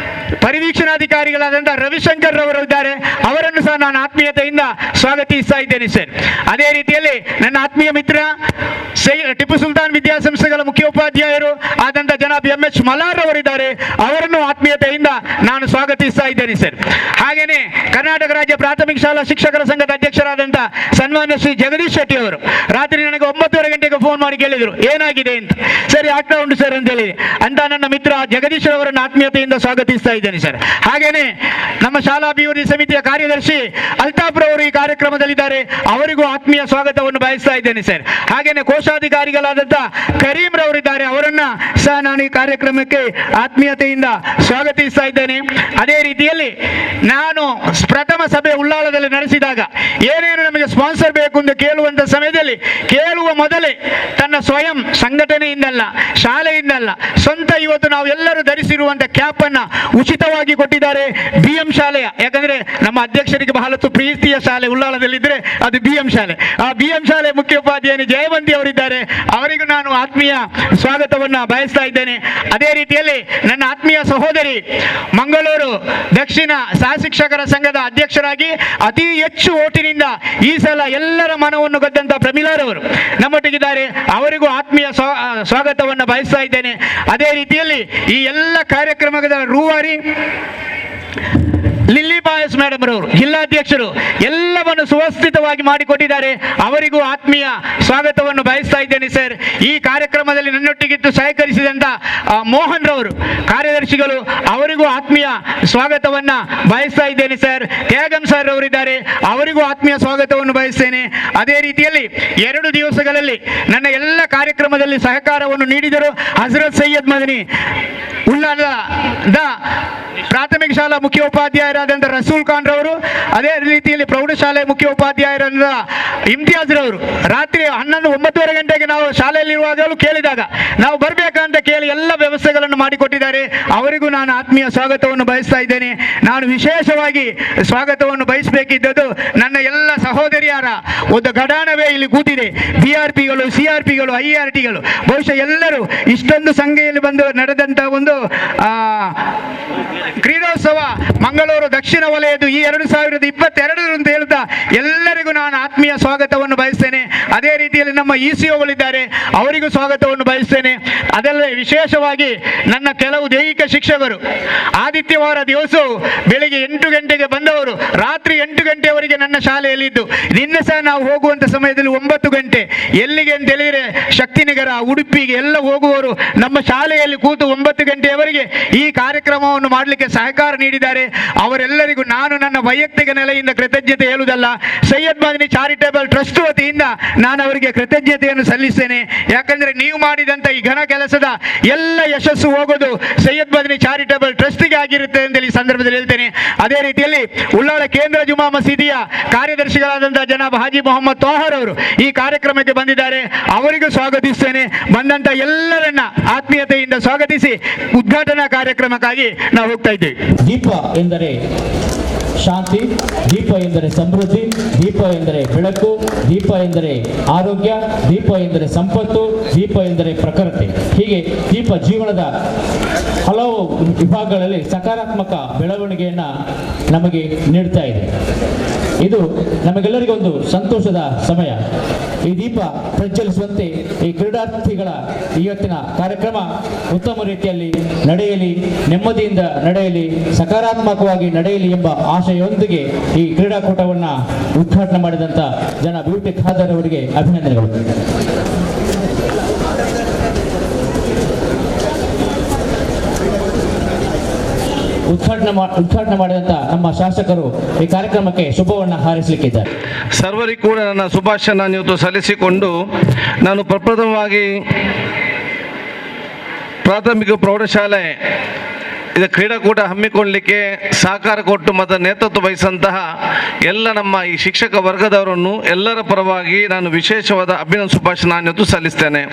ಪರಿವೀಕ್ಷಣಾಧಿಕಾರಿಗಳಾದಂಥ ರವಿಶಂಕರ್ ರವರು ಇದ್ದಾರೆ. ಅವರನ್ನು ಸಹ ನಾನು ಆತ್ಮೀಯತೆಯಿಂದ ಸ್ವಾಗತಿಸ್ತಾ ಇದ್ದೇನೆ ಸರ್. ಅದೇ ರೀತಿಯಲ್ಲಿ ನನ್ನ ಆತ್ಮೀಯ ಮಿತ್ರ ಟಿಪ್ಪು ಸುಲ್ತಾನ್ ವಿದ್ಯಾಸಂಸ್ಥೆಗಳ ಮುಖ್ಯೋಪಾಧ್ಯಾಯರು ಆದಂಥ ಜನಾಬ್ MS ಮಲಾರ್ ಅವರಿದ್ದಾರೆ. ಅವರನ್ನು ಆತ್ಮೀಯತೆಯಿಂದ ನಾನು ಸ್ವಾಗತಿಸ್ತಾ ಇದ್ದೇನೆ ಸರ್. ಹಾಗೇನೆ ಕರ್ನಾಟಕ ರಾಜ್ಯ ಪ್ರಾಥಮಿಕ ಶಾಲಾ ಶಿಕ್ಷಕರ ಸಂಘದ ಅಧ್ಯಕ್ಷರಾದಂಥ ಸನ್ಮಾನ್ಯ ಶ್ರೀ ಜಗದೀಶ್ ಶೆಟ್ಟಿ ಅವರು ರಾತ್ರಿ ನನಗೆ 9:30 ಗಂಟೆಗೆ ಫೋನ್ ಮಾಡಿ ಕೇಳಿದರು ಏನಾಗಿದೆ ಅಂತ. ಸರಿ, ಆಗ್ತಾ ಉಂಟು ಸರ್ ಅಂತ ಹೇಳಿ ಅಂತ ನನ್ನ ಮಿತ್ರ ಜಗದೀಶ್ ಅವರನ್ನು ಆತ್ಮೀಯತೆಯಿಂದ ಸ್ವಾಗತಿಸ್ತಾ ಇದ್ದೇನೆ ಸರ್. ಹಾಗೇನೆ ನಮ್ಮ ಶಾಲಾ ಅಭಿವೃದ್ಧಿ ಸಮಿತಿಯ ಕಾರ್ಯದರ್ಶಿ ಅಲ್ತಾಫ್ ರವರು ಈ ಕಾರ್ಯಕ್ರಮದಲ್ಲಿದ್ದಾರೆ. ಅವರಿಗೂ ಆತ್ಮೀಯ ಸ್ವಾಗತವನ್ನು ಬಯಸ್ತಾ ಇದ್ದೇನೆ ಸರ್. ಹಾಗೇನೆ ಕೋಶಾಧಿಕಾರಿಗಳಾದಂಥ ಕರೀಂ ರವರಿದ್ದಾರೆ. ಅವರನ್ನ ಸಹ ನಾನು ಈ ಕಾರ್ಯಕ್ರಮಕ್ಕೆ ಆತ್ಮೀಯತೆಯಿಂದ ಸ್ವಾಗತಿಸ್ತಾ ಇದ್ದೇನೆ. ಅದೇ ರೀತಿಯಲ್ಲಿ ನಾನು ಪ್ರಥಮ ಸಭೆ ಉಳ್ಳಾಳದಲ್ಲಿ ನಡೆಸಿದಾಗ ಏನೇನು ನಮಗೆ ಸ್ಪಾನ್ಸರ್ ಬೇಕು ಎಂದು ಕೇಳುವಂತ ಸಮಯದಲ್ಲಿ ಕೇಳುವ ಮೊದಲೇ ತನ್ನ ಸ್ವಯಂ ಸಂಘಟನೆಯಿಂದಲ್ಲ, ಶಾಲೆಯಿಂದಲ್ಲ, ಸ್ವಂತ ಇವತ್ತು ನಾವು ಎಲ್ಲರೂ ಧರಿಸಿರುವಂತ ಕ್ಯಾಪ್ ಅನ್ನ ಉಚಿತವಾಗಿ ಕೊಟ್ಟಿದ್ದಾರೆ BM ಶಾಲೆಯ. ಯಾಕಂದ್ರೆ ನಮ್ಮ ಅಧ್ಯಕ್ಷರಿಗೆ ಬಹಳಷ್ಟು ಪ್ರೀತಿಯ ಶಾಲೆ ಉಳ್ಳಾಳದಲ್ಲಿದ್ರೆ ಅದು BM ಶಾಲೆ. ಆ BM ಶಾಲೆ ಮುಖ್ಯೋಪಾಧ್ಯಾಯನಿ ಜಯವಂತಿ ಅವರಿದ್ದಾರೆ. ಅವರಿಗೂ ನಾನು ಆತ್ಮೀಯ ಸ್ವಾಗತವನ್ನ ಬಯಸ್ತಾ ಇದ್ದೇನೆ. ಅದೇ ರೀತಿಯಲ್ಲಿ ನನ್ನ ಆತ್ಮೀಯ ಸಹೋದರಿ ಮಂಗಳೂರು ದಕ್ಷಿಣ ಸಹಶಿಕ್ಷಕರ ಸಂಘದ ಅಧ್ಯಕ್ಷರಾಗಿ ಅತಿ ಹೆಚ್ಚು ಓಟಿನಿಂದ ಈ ಸಲ ಎಲ್ಲರ ಮನವನ್ನು ಗೆದ್ದಂತ ಪ್ರಮಿಲಾರವರು ನಮ್ಮೊಟ್ಟಿಗಿದ್ದಾರೆ. ಅವರಿಗೂ ಆತ್ಮೀಯ ಸ್ವಾಗತವನ್ನು ಬಯಸ್ತಾ ಇದ್ದೇನೆ. ಅದೇ ರೀತಿಯಲ್ಲಿ ಈ ಎಲ್ಲ ಕಾರ್ಯಕ್ರಮದ ರೂವಾರಿ ಲಿಲ್ಲಿ ಬಾಯಸ್ ಮೇಡಮ್ ರವರು ಜಿಲ್ಲಾಧ್ಯಕ್ಷರು ಎಲ್ಲವನ್ನು ಸುವ್ಯವಸ್ಥಿತವಾಗಿ ಮಾಡಿಕೊಟ್ಟಿದ್ದಾರೆ. ಅವರಿಗೂ ಆತ್ಮೀಯ ಸ್ವಾಗತವನ್ನು ಬಯಸ್ತಾ ಇದ್ದೇನೆ ಸರ್. ಈ ಕಾರ್ಯಕ್ರಮದಲ್ಲಿ ನನ್ನೊಟ್ಟಿಗಿದ್ದು ಸಹಕರಿಸಿದಂತ ಮೋಹನ್ ರವರು ಕಾರ್ಯದರ್ಶಿಗಳು, ಅವರಿಗೂ ಆತ್ಮೀಯ ಸ್ವಾಗತವನ್ನ ಬಯಸ್ತಾ ಇದ್ದೇನೆ ಸರ್. ತ್ಯಾಗಂ ಸರ್ ಅವರಿದ್ದಾರೆ, ಅವರಿಗೂ ಆತ್ಮೀಯ ಸ್ವಾಗತವನ್ನು ಬಯಸ್ತೇನೆ. ಅದೇ ರೀತಿಯಲ್ಲಿ 2 ದಿವಸಗಳಲ್ಲಿ ನನ್ನ ಎಲ್ಲ ಕಾರ್ಯಕ್ರಮದಲ್ಲಿ ಸಹಕಾರವನ್ನು ನೀಡಿದರು ಹಜರತ್ ಸೈಯದ್ ಮದನಿ ಉಳ್ಳಾಲದ ಪ್ರಾಥಮಿಕ ಶಾಲಾ ಮುಖ್ಯೋಪಾಧ್ಯಾಯರಾದಂಥ ರಸೂಲ್ ಖಾನ್ ರವರು, ಅದೇ ರೀತಿಯಲ್ಲಿ ಪ್ರೌಢಶಾಲೆ ಮುಖ್ಯೋಪಾಧ್ಯಾಯರಾದ ಇಮ್ತಿಯಾಜ್ ರವರು ರಾತ್ರಿ 9:30 ಗಂಟೆಗೆ ನಾವು ಶಾಲೆಯಲ್ಲಿರುವಾಗಲೂ ಕೇಳಿದಾಗ ನಾವು ಬರಬೇಕಂತ ಕೇಳಿ ಎಲ್ಲ ವ್ಯವಸ್ಥೆಗಳನ್ನು ಮಾಡಿಕೊಟ್ಟಿದ್ದಾರೆ. ಅವರಿಗೂ ನಾನು ಆತ್ಮೀಯ ಸ್ವಾಗತವನ್ನು ಬಯಸ್ತಾ ಇದ್ದೇನೆ. ನಾನು ವಿಶೇಷವಾಗಿ ಸ್ವಾಗತವನ್ನು ಬಯಸಬೇಕಿದ್ದದ್ದು ನನ್ನ ಎಲ್ಲ ಸಹೋದರಿಯರ ಒಂದು ಗಡಾಣವೇ ಇಲ್ಲಿ ಕೂತಿದೆ. BRPಗಳು, CRPಗಳು, IRTಗಳು ಬಹುಶಃ ಎಲ್ಲರೂ ಇಷ್ಟೊಂದು ಸಂಖ್ಯೆಯಲ್ಲಿ ಬಂದು ನಡೆದಂತ ಒಂದು ಕ್ರೀಡೋತ್ಸವ ಮಂಗಳೂರು ದಕ್ಷಿಣ ವಲಯದ್ದು ಈ 2022 ಅಂತ ಹೇಳ್ತಾ ಎಲ್ಲರಿಗೂ ನಾನು ಆತ್ಮೀಯ ಸ್ವಾಗತವನ್ನು ಬಯಸ್ತೇನೆ. ಅದೇ ರೀತಿಯಲ್ಲಿ ನಮ್ಮ ECOಗಳಿದ್ದಾರೆ, ಅವರಿಗೂ ಸ್ವಾಗತವನ್ನು ಬಯಸ್ತೇನೆ. ಅದಲ್ಲದೆ ವಿಶೇಷವಾಗಿ ನನ್ನ ಕೆಲವು ದೈಹಿಕ ಶಿಕ್ಷಕರು ಆದಿತ್ಯವಾರ ದಿವಸವು ಬೆಳಿಗ್ಗೆ 8 ಗಂಟೆಗೆ ಬಂದವರು ರಾತ್ರಿ 8 ಗಂಟೆಯವರೆಗೆ ನನ್ನ ಶಾಲೆಯಲ್ಲಿದ್ದು, ನಿನ್ನೆ ಸಹ ನಾವು ಹೋಗುವಂತ ಸಮಯದಲ್ಲಿ 9 ಗಂಟೆ ಎಲ್ಲಿಗೆ ಅಂತ ಹೇಳಿದ್ರೆ ಶಕ್ತಿನಗರ, ಉಡುಪಿಗೆ ಎಲ್ಲ ಹೋಗುವವರು ನಮ್ಮ ಶಾಲೆಯಲ್ಲಿ ಕೂತು 9 ಗಂಟೆಯವರೆಗೆ ಈ ಕಾರ್ಯಕ್ರಮವನ್ನು ಮಾಡಲಿಕ್ಕೆ ಸಹಕಾರ ನೀಡಿದ್ದಾರೆ. ಅವರೆಲ್ಲರಿಗೂ ನಾನು ನನ್ನ ವೈಯಕ್ತಿಕ ನೆಲೆಯಿಂದ ಕೃತಜ್ಞತೆ ಹೇಳುವುದಲ್ಲ, ಸೈಯದ್ ಮದನಿ ಚಾರಿಟೇಬಲ್ ಟ್ರಸ್ಟ್ ವತಿಯಿಂದ ನಾನು ಅವರಿಗೆ ಕೃತಜ್ಞತೆಯನ್ನು ಸಲ್ಲಿಸ್ತೇನೆ. ಯಾಕಂದ್ರೆ ನೀವು ಮಾಡಿದಂತ ಈ ಘನ ಕೆಲಸದ ಎಲ್ಲ ಯಶಸ್ಸು ಹೋಗೋದು ಸೈಯದ್ ಮದನಿ ಚಾರಿಟೇಬಲ್ ಟ್ರಸ್ಟ್ಗೆ ಆಗಿರುತ್ತೆ ಅಂತ ಈ ಸಂದರ್ಭದಲ್ಲಿ ಹೇಳ್ತೇನೆ. ಅದೇ ರೀತಿಯಲ್ಲಿ ಉಳ್ಳಾಳ ಕೇಂದ್ರ ಜುಮಾ ಮಸೀದಿಯ ಕಾರ್ಯದರ್ಶಿಗಳಾದಂತಹ ಜನಾಬ್ ಹಾಜಿ ಮೊಹಮ್ಮದ್ ತೋಹರ್ ಅವರು ಈ ಕಾರ್ಯಕ್ರಮಕ್ಕೆ ಬಂದಿದ್ದಾರೆ. ಅವರಿಗೂ ಸ್ವಾಗತಿಸ್ತೇನೆ. ಬಂದಂತ ಎಲ್ಲರನ್ನ ಆತ್ಮೀಯತೆಯಿಂದ ಸ್ವಾಗತಿಸಿ ಉದ್ಘಾಟನಾ ಕಾರ್ಯಕ್ರಮಕ್ಕಾಗಿ ನಾವು ಹೋಗ್ತಾ ಇದ್ದೇವೆ. ದೀಪ ಎಂದರೆ ಶಾಂತಿ, ದೀಪ ಎಂದರೆ ಸಮೃದ್ಧಿ, ದೀಪ ಎಂದರೆ ಬೆಳಕು, ದೀಪ ಎಂದರೆ ಆರೋಗ್ಯ, ದೀಪ ಎಂದರೆ ಸಂಪತ್ತು, ದೀಪ ಎಂದರೆ ಪ್ರಖರತೆ. ಹೀಗೆ ದೀಪ ಜೀವನದ ಹಲವು ವಿಭಾಗಗಳಲ್ಲಿ ಸಕಾರಾತ್ಮಕ ಬೆಳವಣಿಗೆಯನ್ನು ನಮಗೆ ನೀಡ್ತಾ ಇದೆ. ಇದು ನಮಗೆಲ್ಲರಿಗೊಂದು ಸಂತೋಷದ ಸಮಯ. ಈ ದೀಪ ಪ್ರಜ್ವಲಿಸುವಂತೆ ಈ ಕ್ರೀಡಾರ್ಥಿಗಳ ಇವತ್ತಿನ ಕಾರ್ಯಕ್ರಮ ಉತ್ತಮ ರೀತಿಯಲ್ಲಿ ನಡೆಯಲಿ, ನೆಮ್ಮದಿಯಿಂದ ನಡೆಯಲಿ, ಸಕಾರಾತ್ಮಕವಾಗಿ ನಡೆಯಲಿ ಎಂಬ ಆಶಯದೊಂದಿಗೆ ಈ ಕ್ರೀಡಾಕೂಟವನ್ನು ಉದ್ಘಾಟನೆ ಮಾಡಿದಂಥ ಜನ ಬ್ಯೂಟಿ ಖಾದರ್ ಅವರಿಗೆ ಅಭಿನಂದನೆಗಳು. ಉದ್ಘಾಟನೆ ಮಾಡಿದಂಥ ನಮ್ಮ ಶಾಸಕರು ಈ ಕಾರ್ಯಕ್ರಮಕ್ಕೆ ಶುಭವನ್ನು ಹಾರೈಸಲಿಕ್ಕಿದ್ದಾರೆ. ಸರ್ವರಿಗೂ ಕೂಡ ನನ್ನ ಶುಭಾಶಯನ ಇವತ್ತು ಸಲ್ಲಿಸಿಕೊಂಡು ನಾನು ಪ್ರಪ್ರಥಮವಾಗಿ ಪ್ರಾಥಮಿಕ ಪ್ರೌಢಶಾಲೆ ಇದು ಕ್ರೀಡಾಕೂಟ ಹಮ್ಮಿಕೊಳ್ಳಲಿಕ್ಕೆ ಸಹಕಾರ ಕೊಟ್ಟು ಮತ್ತು ನೇತೃತ್ವ ವಹಿಸಿದಂತಹ ಎಲ್ಲ ನಮ್ಮ ಈ ಶಿಕ್ಷಕ ವರ್ಗದವರನ್ನು ಎಲ್ಲರ ಪರವಾಗಿ ನಾನು ವಿಶೇಷವಾದ ಅಭಿನಂದನೆ ಶುಭಾಶಯ ಇವತ್ತು ಸಲ್ಲಿಸ್ತೇನೆ.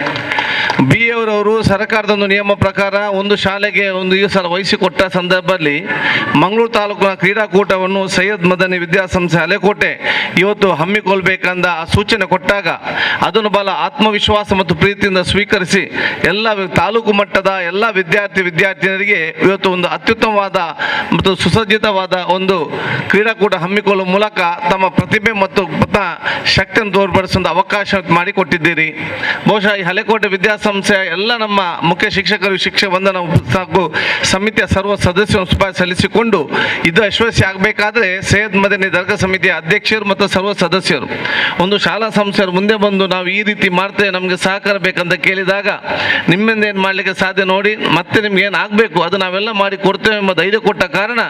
ಬಿ ಅವರವರು ಸರ್ಕಾರದ ಒಂದು ನಿಯಮ ಪ್ರಕಾರ ಒಂದು ಶಾಲೆಗೆ ಒಂದು ಈ ಸಲ ವಹಿಸಿಕೊಟ್ಟ ಸಂದರ್ಭದಲ್ಲಿ ಮಂಗಳೂರು ತಾಲೂಕಿನ ಕ್ರೀಡಾಕೂಟವನ್ನು ಸೈಯದ್ ಮದನಿ ವಿದ್ಯಾಸಂಸ್ಥೆ ಹಳೆಕೋಟೆ ಇವತ್ತು ಹಮ್ಮಿಕೊಳ್ಬೇಕಂದ ಆ ಸೂಚನೆ ಕೊಟ್ಟಾಗ ಅದನ್ನು ಬಹಳ ಆತ್ಮವಿಶ್ವಾಸ ಮತ್ತು ಪ್ರೀತಿಯಿಂದ ಸ್ವೀಕರಿಸಿ ಎಲ್ಲ ತಾಲೂಕು ಮಟ್ಟದ ಎಲ್ಲ ವಿದ್ಯಾರ್ಥಿನಿಯರಿಗೆ ಇವತ್ತು ಒಂದು ಅತ್ಯುತ್ತಮವಾದ ಮತ್ತು ಸುಸಜ್ಜಿತವಾದ ಒಂದು ಕ್ರೀಡಾಕೂಟ ಹಮ್ಮಿಕೊಳ್ಳುವ ಮೂಲಕ ತಮ್ಮ ಪ್ರತಿಭೆ ಮತ್ತು ಶಕ್ತಿಯನ್ನು ತೋರ್ಪಡಿಸುವ ಅವಕಾಶ ಮಾಡಿಕೊಟ್ಟಿದ್ದೀರಿ. ಬಹುಶಃ ಈ ಹಳೆಕೋಟೆ ವಿದ್ಯಾಸಂಸ್ಥೆಯ ಎಲ್ಲ ನಮ್ಮ ಮುಖ್ಯ ಶಿಕ್ಷಕರು ಶಿಕ್ಷಕ ವಂದನಾ ಸಮಿತಿಯ ಸರ್ವ ಸದಸ್ಯರು ಶುಭಾಶಯ ಸಲ್ಲಿಸಿಕೊಂಡು ಇದು ಯಶಸ್ವಿ ಆಗಬೇಕಾದ್ರೆ ಸೈಯದ್ ಮದನಿ ದರ್ಗಾ ಸಮಿತಿಯ ಅಧ್ಯಕ್ಷರು ಮತ್ತು ಸರ್ವ ಸದಸ್ಯರು ಒಂದು ಶಾಲಾ ಸಂಸ್ಥೆಯರು ಮುಂದೆ ಬಂದು ನಾವು ಈ ರೀತಿ ಮಾಡ್ತೇವೆ, ನಮಗೆ ಸಹಕಾರ ಬೇಕಂತ ಕೇಳಿದಾಗ ನಿಮ್ಮಿಂದ ಏನು ಮಾಡಲಿಕ್ಕೆ ಸಾಧ್ಯ ನೋಡಿ, ಮತ್ತೆ ನಿಮ್ಗೆ ಏನು ಆಗಬೇಕು ಅದು ನಾವೆಲ್ಲ ಮಾಡಿ ಕೊಡ್ತೇವೆ ಎಂಬ ಧೈರ್ಯ ಕೊಟ್ಟ ಕಾರಣ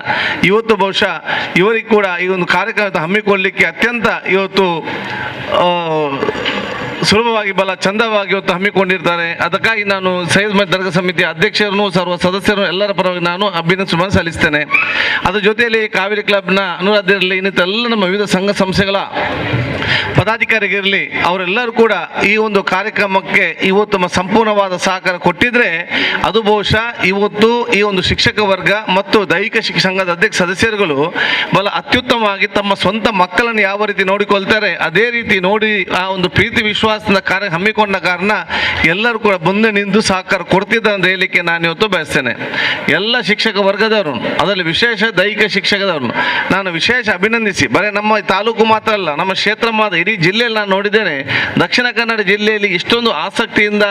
ಇವತ್ತು ಬಹುಶಃ ಇವರಿಗೆ ಕೂಡ ಈ ಒಂದು ಕಾರ್ಯಕ್ರಮ ಹಮ್ಮಿಕೊಳ್ಳಲಿಕ್ಕೆ ಅತ್ಯಂತ ಇವತ್ತು ಸುಲಭವಾಗಿ ಬಹಳ ಚಂದವಾಗಿ ಇವತ್ತು ಹಮ್ಮಿಕೊಂಡಿರ್ತಾರೆ. ಅದಕ್ಕಾಗಿ ನಾನು ಸೈಯದ್ ಮದನಿ ದರ್ಗಾ ಸಮಿತಿಯ ಅಧ್ಯಕ್ಷರನ್ನು ಸರ್ವ ಸದಸ್ಯರು ಎಲ್ಲರ ಪರವಾಗಿ ನಾನು ಅಭಿನಂದನೆ ಸಲ್ಲಿಸ್ತೇನೆ. ಅದರ ಜೊತೆಯಲ್ಲಿ ಕಾವೇರಿ ಕ್ಲಬ್ನ ಅನುರಾಧರಿರಲಿ, ಇನ್ನಿತರ ನಮ್ಮ ವಿವಿಧ ಸಂಘ ಸಂಸ್ಥೆಗಳ ಪದಾಧಿಕಾರಿಗಿರಲಿ, ಅವರೆಲ್ಲರೂ ಕೂಡ ಈ ಒಂದು ಕಾರ್ಯಕ್ರಮಕ್ಕೆ ಇವತ್ತು ತಮ್ಮ ಸಂಪೂರ್ಣವಾದ ಸಹಕಾರ ಕೊಟ್ಟಿದ್ರೆ ಅದು ಬಹುಶಃ ಇವತ್ತು ಈ ಒಂದು ಶಿಕ್ಷಕ ವರ್ಗ ಮತ್ತು ದೈಹಿಕ ಶಿಕ್ಷಣ ಸಂಘದ ಅಧ್ಯಕ್ಷ ಸದಸ್ಯರುಗಳು ಬಹಳ ಅತ್ಯುತ್ತಮವಾಗಿ ತಮ್ಮ ಸ್ವಂತ ಮಕ್ಕಳನ್ನು ಯಾವ ರೀತಿ ನೋಡಿಕೊಳ್ತಾರೆ ಅದೇ ರೀತಿ ನೋಡಿ ಆ ಒಂದು ಪ್ರೀತಿ ವಿಶ್ವಾಸದ ಕಾರ್ಯ ಹಮ್ಮಿಕೊಂಡ ಕಾರಣ ಎಲ್ಲರೂ ಕೂಡ ಮುಂದೆ ನಿಂತು ಸಹಕಾರ ಕೊಡ್ತಿದ್ದಾರೆ ಅಂತ ಹೇಳಲಿಕ್ಕೆ ನಾನು ಇವತ್ತು ಬಯಸ್ತೇನೆ. ಎಲ್ಲ ಶಿಕ್ಷಕ ವರ್ಗದವರು, ಅದರಲ್ಲಿ ವಿಶೇಷ ದೈಹಿಕ ಶಿಕ್ಷಕದವರು ನಾನು ವಿಶೇಷ ಅಭಿನಂದಿಸಿ, ಬರೀ ನಮ್ಮ ತಾಲೂಕು ಮಾತ್ರ ಅಲ್ಲ, ನಮ್ಮ ಕ್ಷೇತ್ರ ಮಾತ್ರ, ಇಡೀ ಜಿಲ್ಲೆಯಲ್ಲಿ ನಾನು ನೋಡಿದ್ದೇನೆ. ದಕ್ಷಿಣ ಕನ್ನಡ ಜಿಲ್ಲೆಯಲ್ಲಿ ಇಷ್ಟೊಂದು ಆಸಕ್ತಿಯಿಂದ,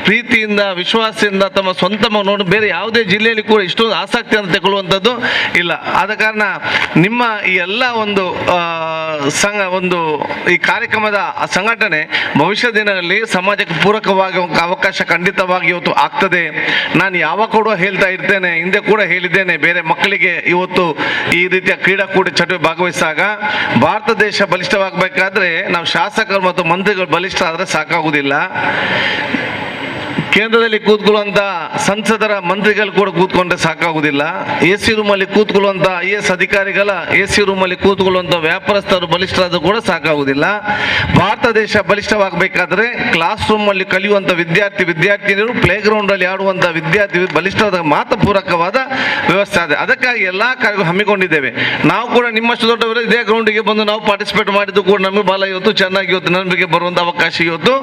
ಪ್ರೀತಿಯಿಂದ, ವಿಶ್ವಾಸದಿಂದ ತಮ್ಮ ಸ್ವಂತ ನೋಡಿ ಬೇರೆ ಯಾವುದೇ ಜಿಲ್ಲೆಯಲ್ಲಿ ಕೂಡ ಇಷ್ಟೊಂದು ಆಸಕ್ತಿಯನ್ನು ತಗೊಳ್ಳುವಂಥದ್ದು ಇಲ್ಲ. ಆದ ಕಾರಣ ನಿಮ್ಮ ಈ ಎಲ್ಲ ಒಂದು ಈ ಕಾರ್ಯಕ್ರಮದ ಸಂಘಟನೆ ಭವಿಷ್ಯ ದಿನಗಳಲ್ಲಿ ಸಮಾಜಕ್ಕೆ ಪೂರಕವಾಗಿ ಅವಕಾಶ ಖಂಡಿತವಾಗಿ ಇವತ್ತು ಆಗ್ತದೆ. ನಾನು ಯಾವಾಗ ಕೂಡ ಹೇಳ್ತಾ ಇರ್ತೇನೆ, ಹಿಂದೆ ಕೂಡ ಹೇಳಿದ್ದೇನೆ, ಬೇರೆ ಮಕ್ಕಳಿಗೆ ಇವತ್ತು ಈ ರೀತಿಯ ಕ್ರೀಡಾಕೂಟ ಚಟುವಟಿಕೆ ಭಾಗವಹಿಸಿದಾಗ ಭಾರತ ದೇಶ ಬಲಿಷ್ಠವಾಗಬೇಕಾದ್ರೆ ನಾವು ಶಾಸಕರು ಮತ್ತು ಮಂತ್ರಿಗಳು ಬಲಿಷ್ಠ ಆದರೆ ಸಾಕಾಗುವುದಿಲ್ಲ. ಕೇಂದ್ರದಲ್ಲಿ ಕೂತ್ಕೊಳ್ಳುವಂಥ ಸಂಸದರ ಮಂತ್ರಿಗಳು ಕೂಡ ಕೂತ್ಕೊಂಡ್ರೆ ಸಾಕಾಗುವುದಿಲ್ಲ. ಎ ಸಿ ರೂಮಲ್ಲಿ ಕೂತ್ಕೊಳ್ಳುವಂಥ IAS ಅಧಿಕಾರಿಗಳ ಎ ಸಿ ರೂಮಲ್ಲಿ ಕೂತ್ಕೊಳ್ಳುವಂಥ ವ್ಯಾಪಾರಸ್ಥರು ಬಲಿಷ್ಠರಾದರೂ ಕೂಡ ಸಾಕಾಗುವುದಿಲ್ಲ. ಭಾರತ ದೇಶ ಬಲಿಷ್ಠವಾಗಬೇಕಾದ್ರೆ ಕ್ಲಾಸ್ ರೂಮಲ್ಲಿ ಕಲಿಯುವಂಥ ವಿದ್ಯಾರ್ಥಿನಿಯರು, ಪ್ಲೇ ಗ್ರೌಂಡಲ್ಲಿ ಆಡುವಂಥ ವಿದ್ಯಾರ್ಥಿ ಬಲಿಷ್ಠವಾದ ಮಾತ್ರ ಪೂರಕವಾದ ವ್ಯವಸ್ಥೆ ಇದೆ. ಅದಕ್ಕಾಗಿ ಎಲ್ಲ ಕಾರ್ಯ ಹಮ್ಮಿಕೊಂಡಿದ್ದೇವೆ. ನಾವು ಕೂಡ ನಿಮ್ಮಷ್ಟು ದೊಡ್ಡವರು ಇದೇ ಗ್ರೌಂಡಿಗೆ ಬಂದು ನಾವು ಪಾರ್ಟಿಸಿಪೇಟ್ ಮಾಡಿದ್ದು ಕೂಡ ನಮಗೆ ಬಹಳ ಇವತ್ತು ಚೆನ್ನಾಗಿ ಇವತ್ತು ನಂಬಿಕೆ ಬರುವಂಥ ಅವಕಾಶ ಇವತ್ತು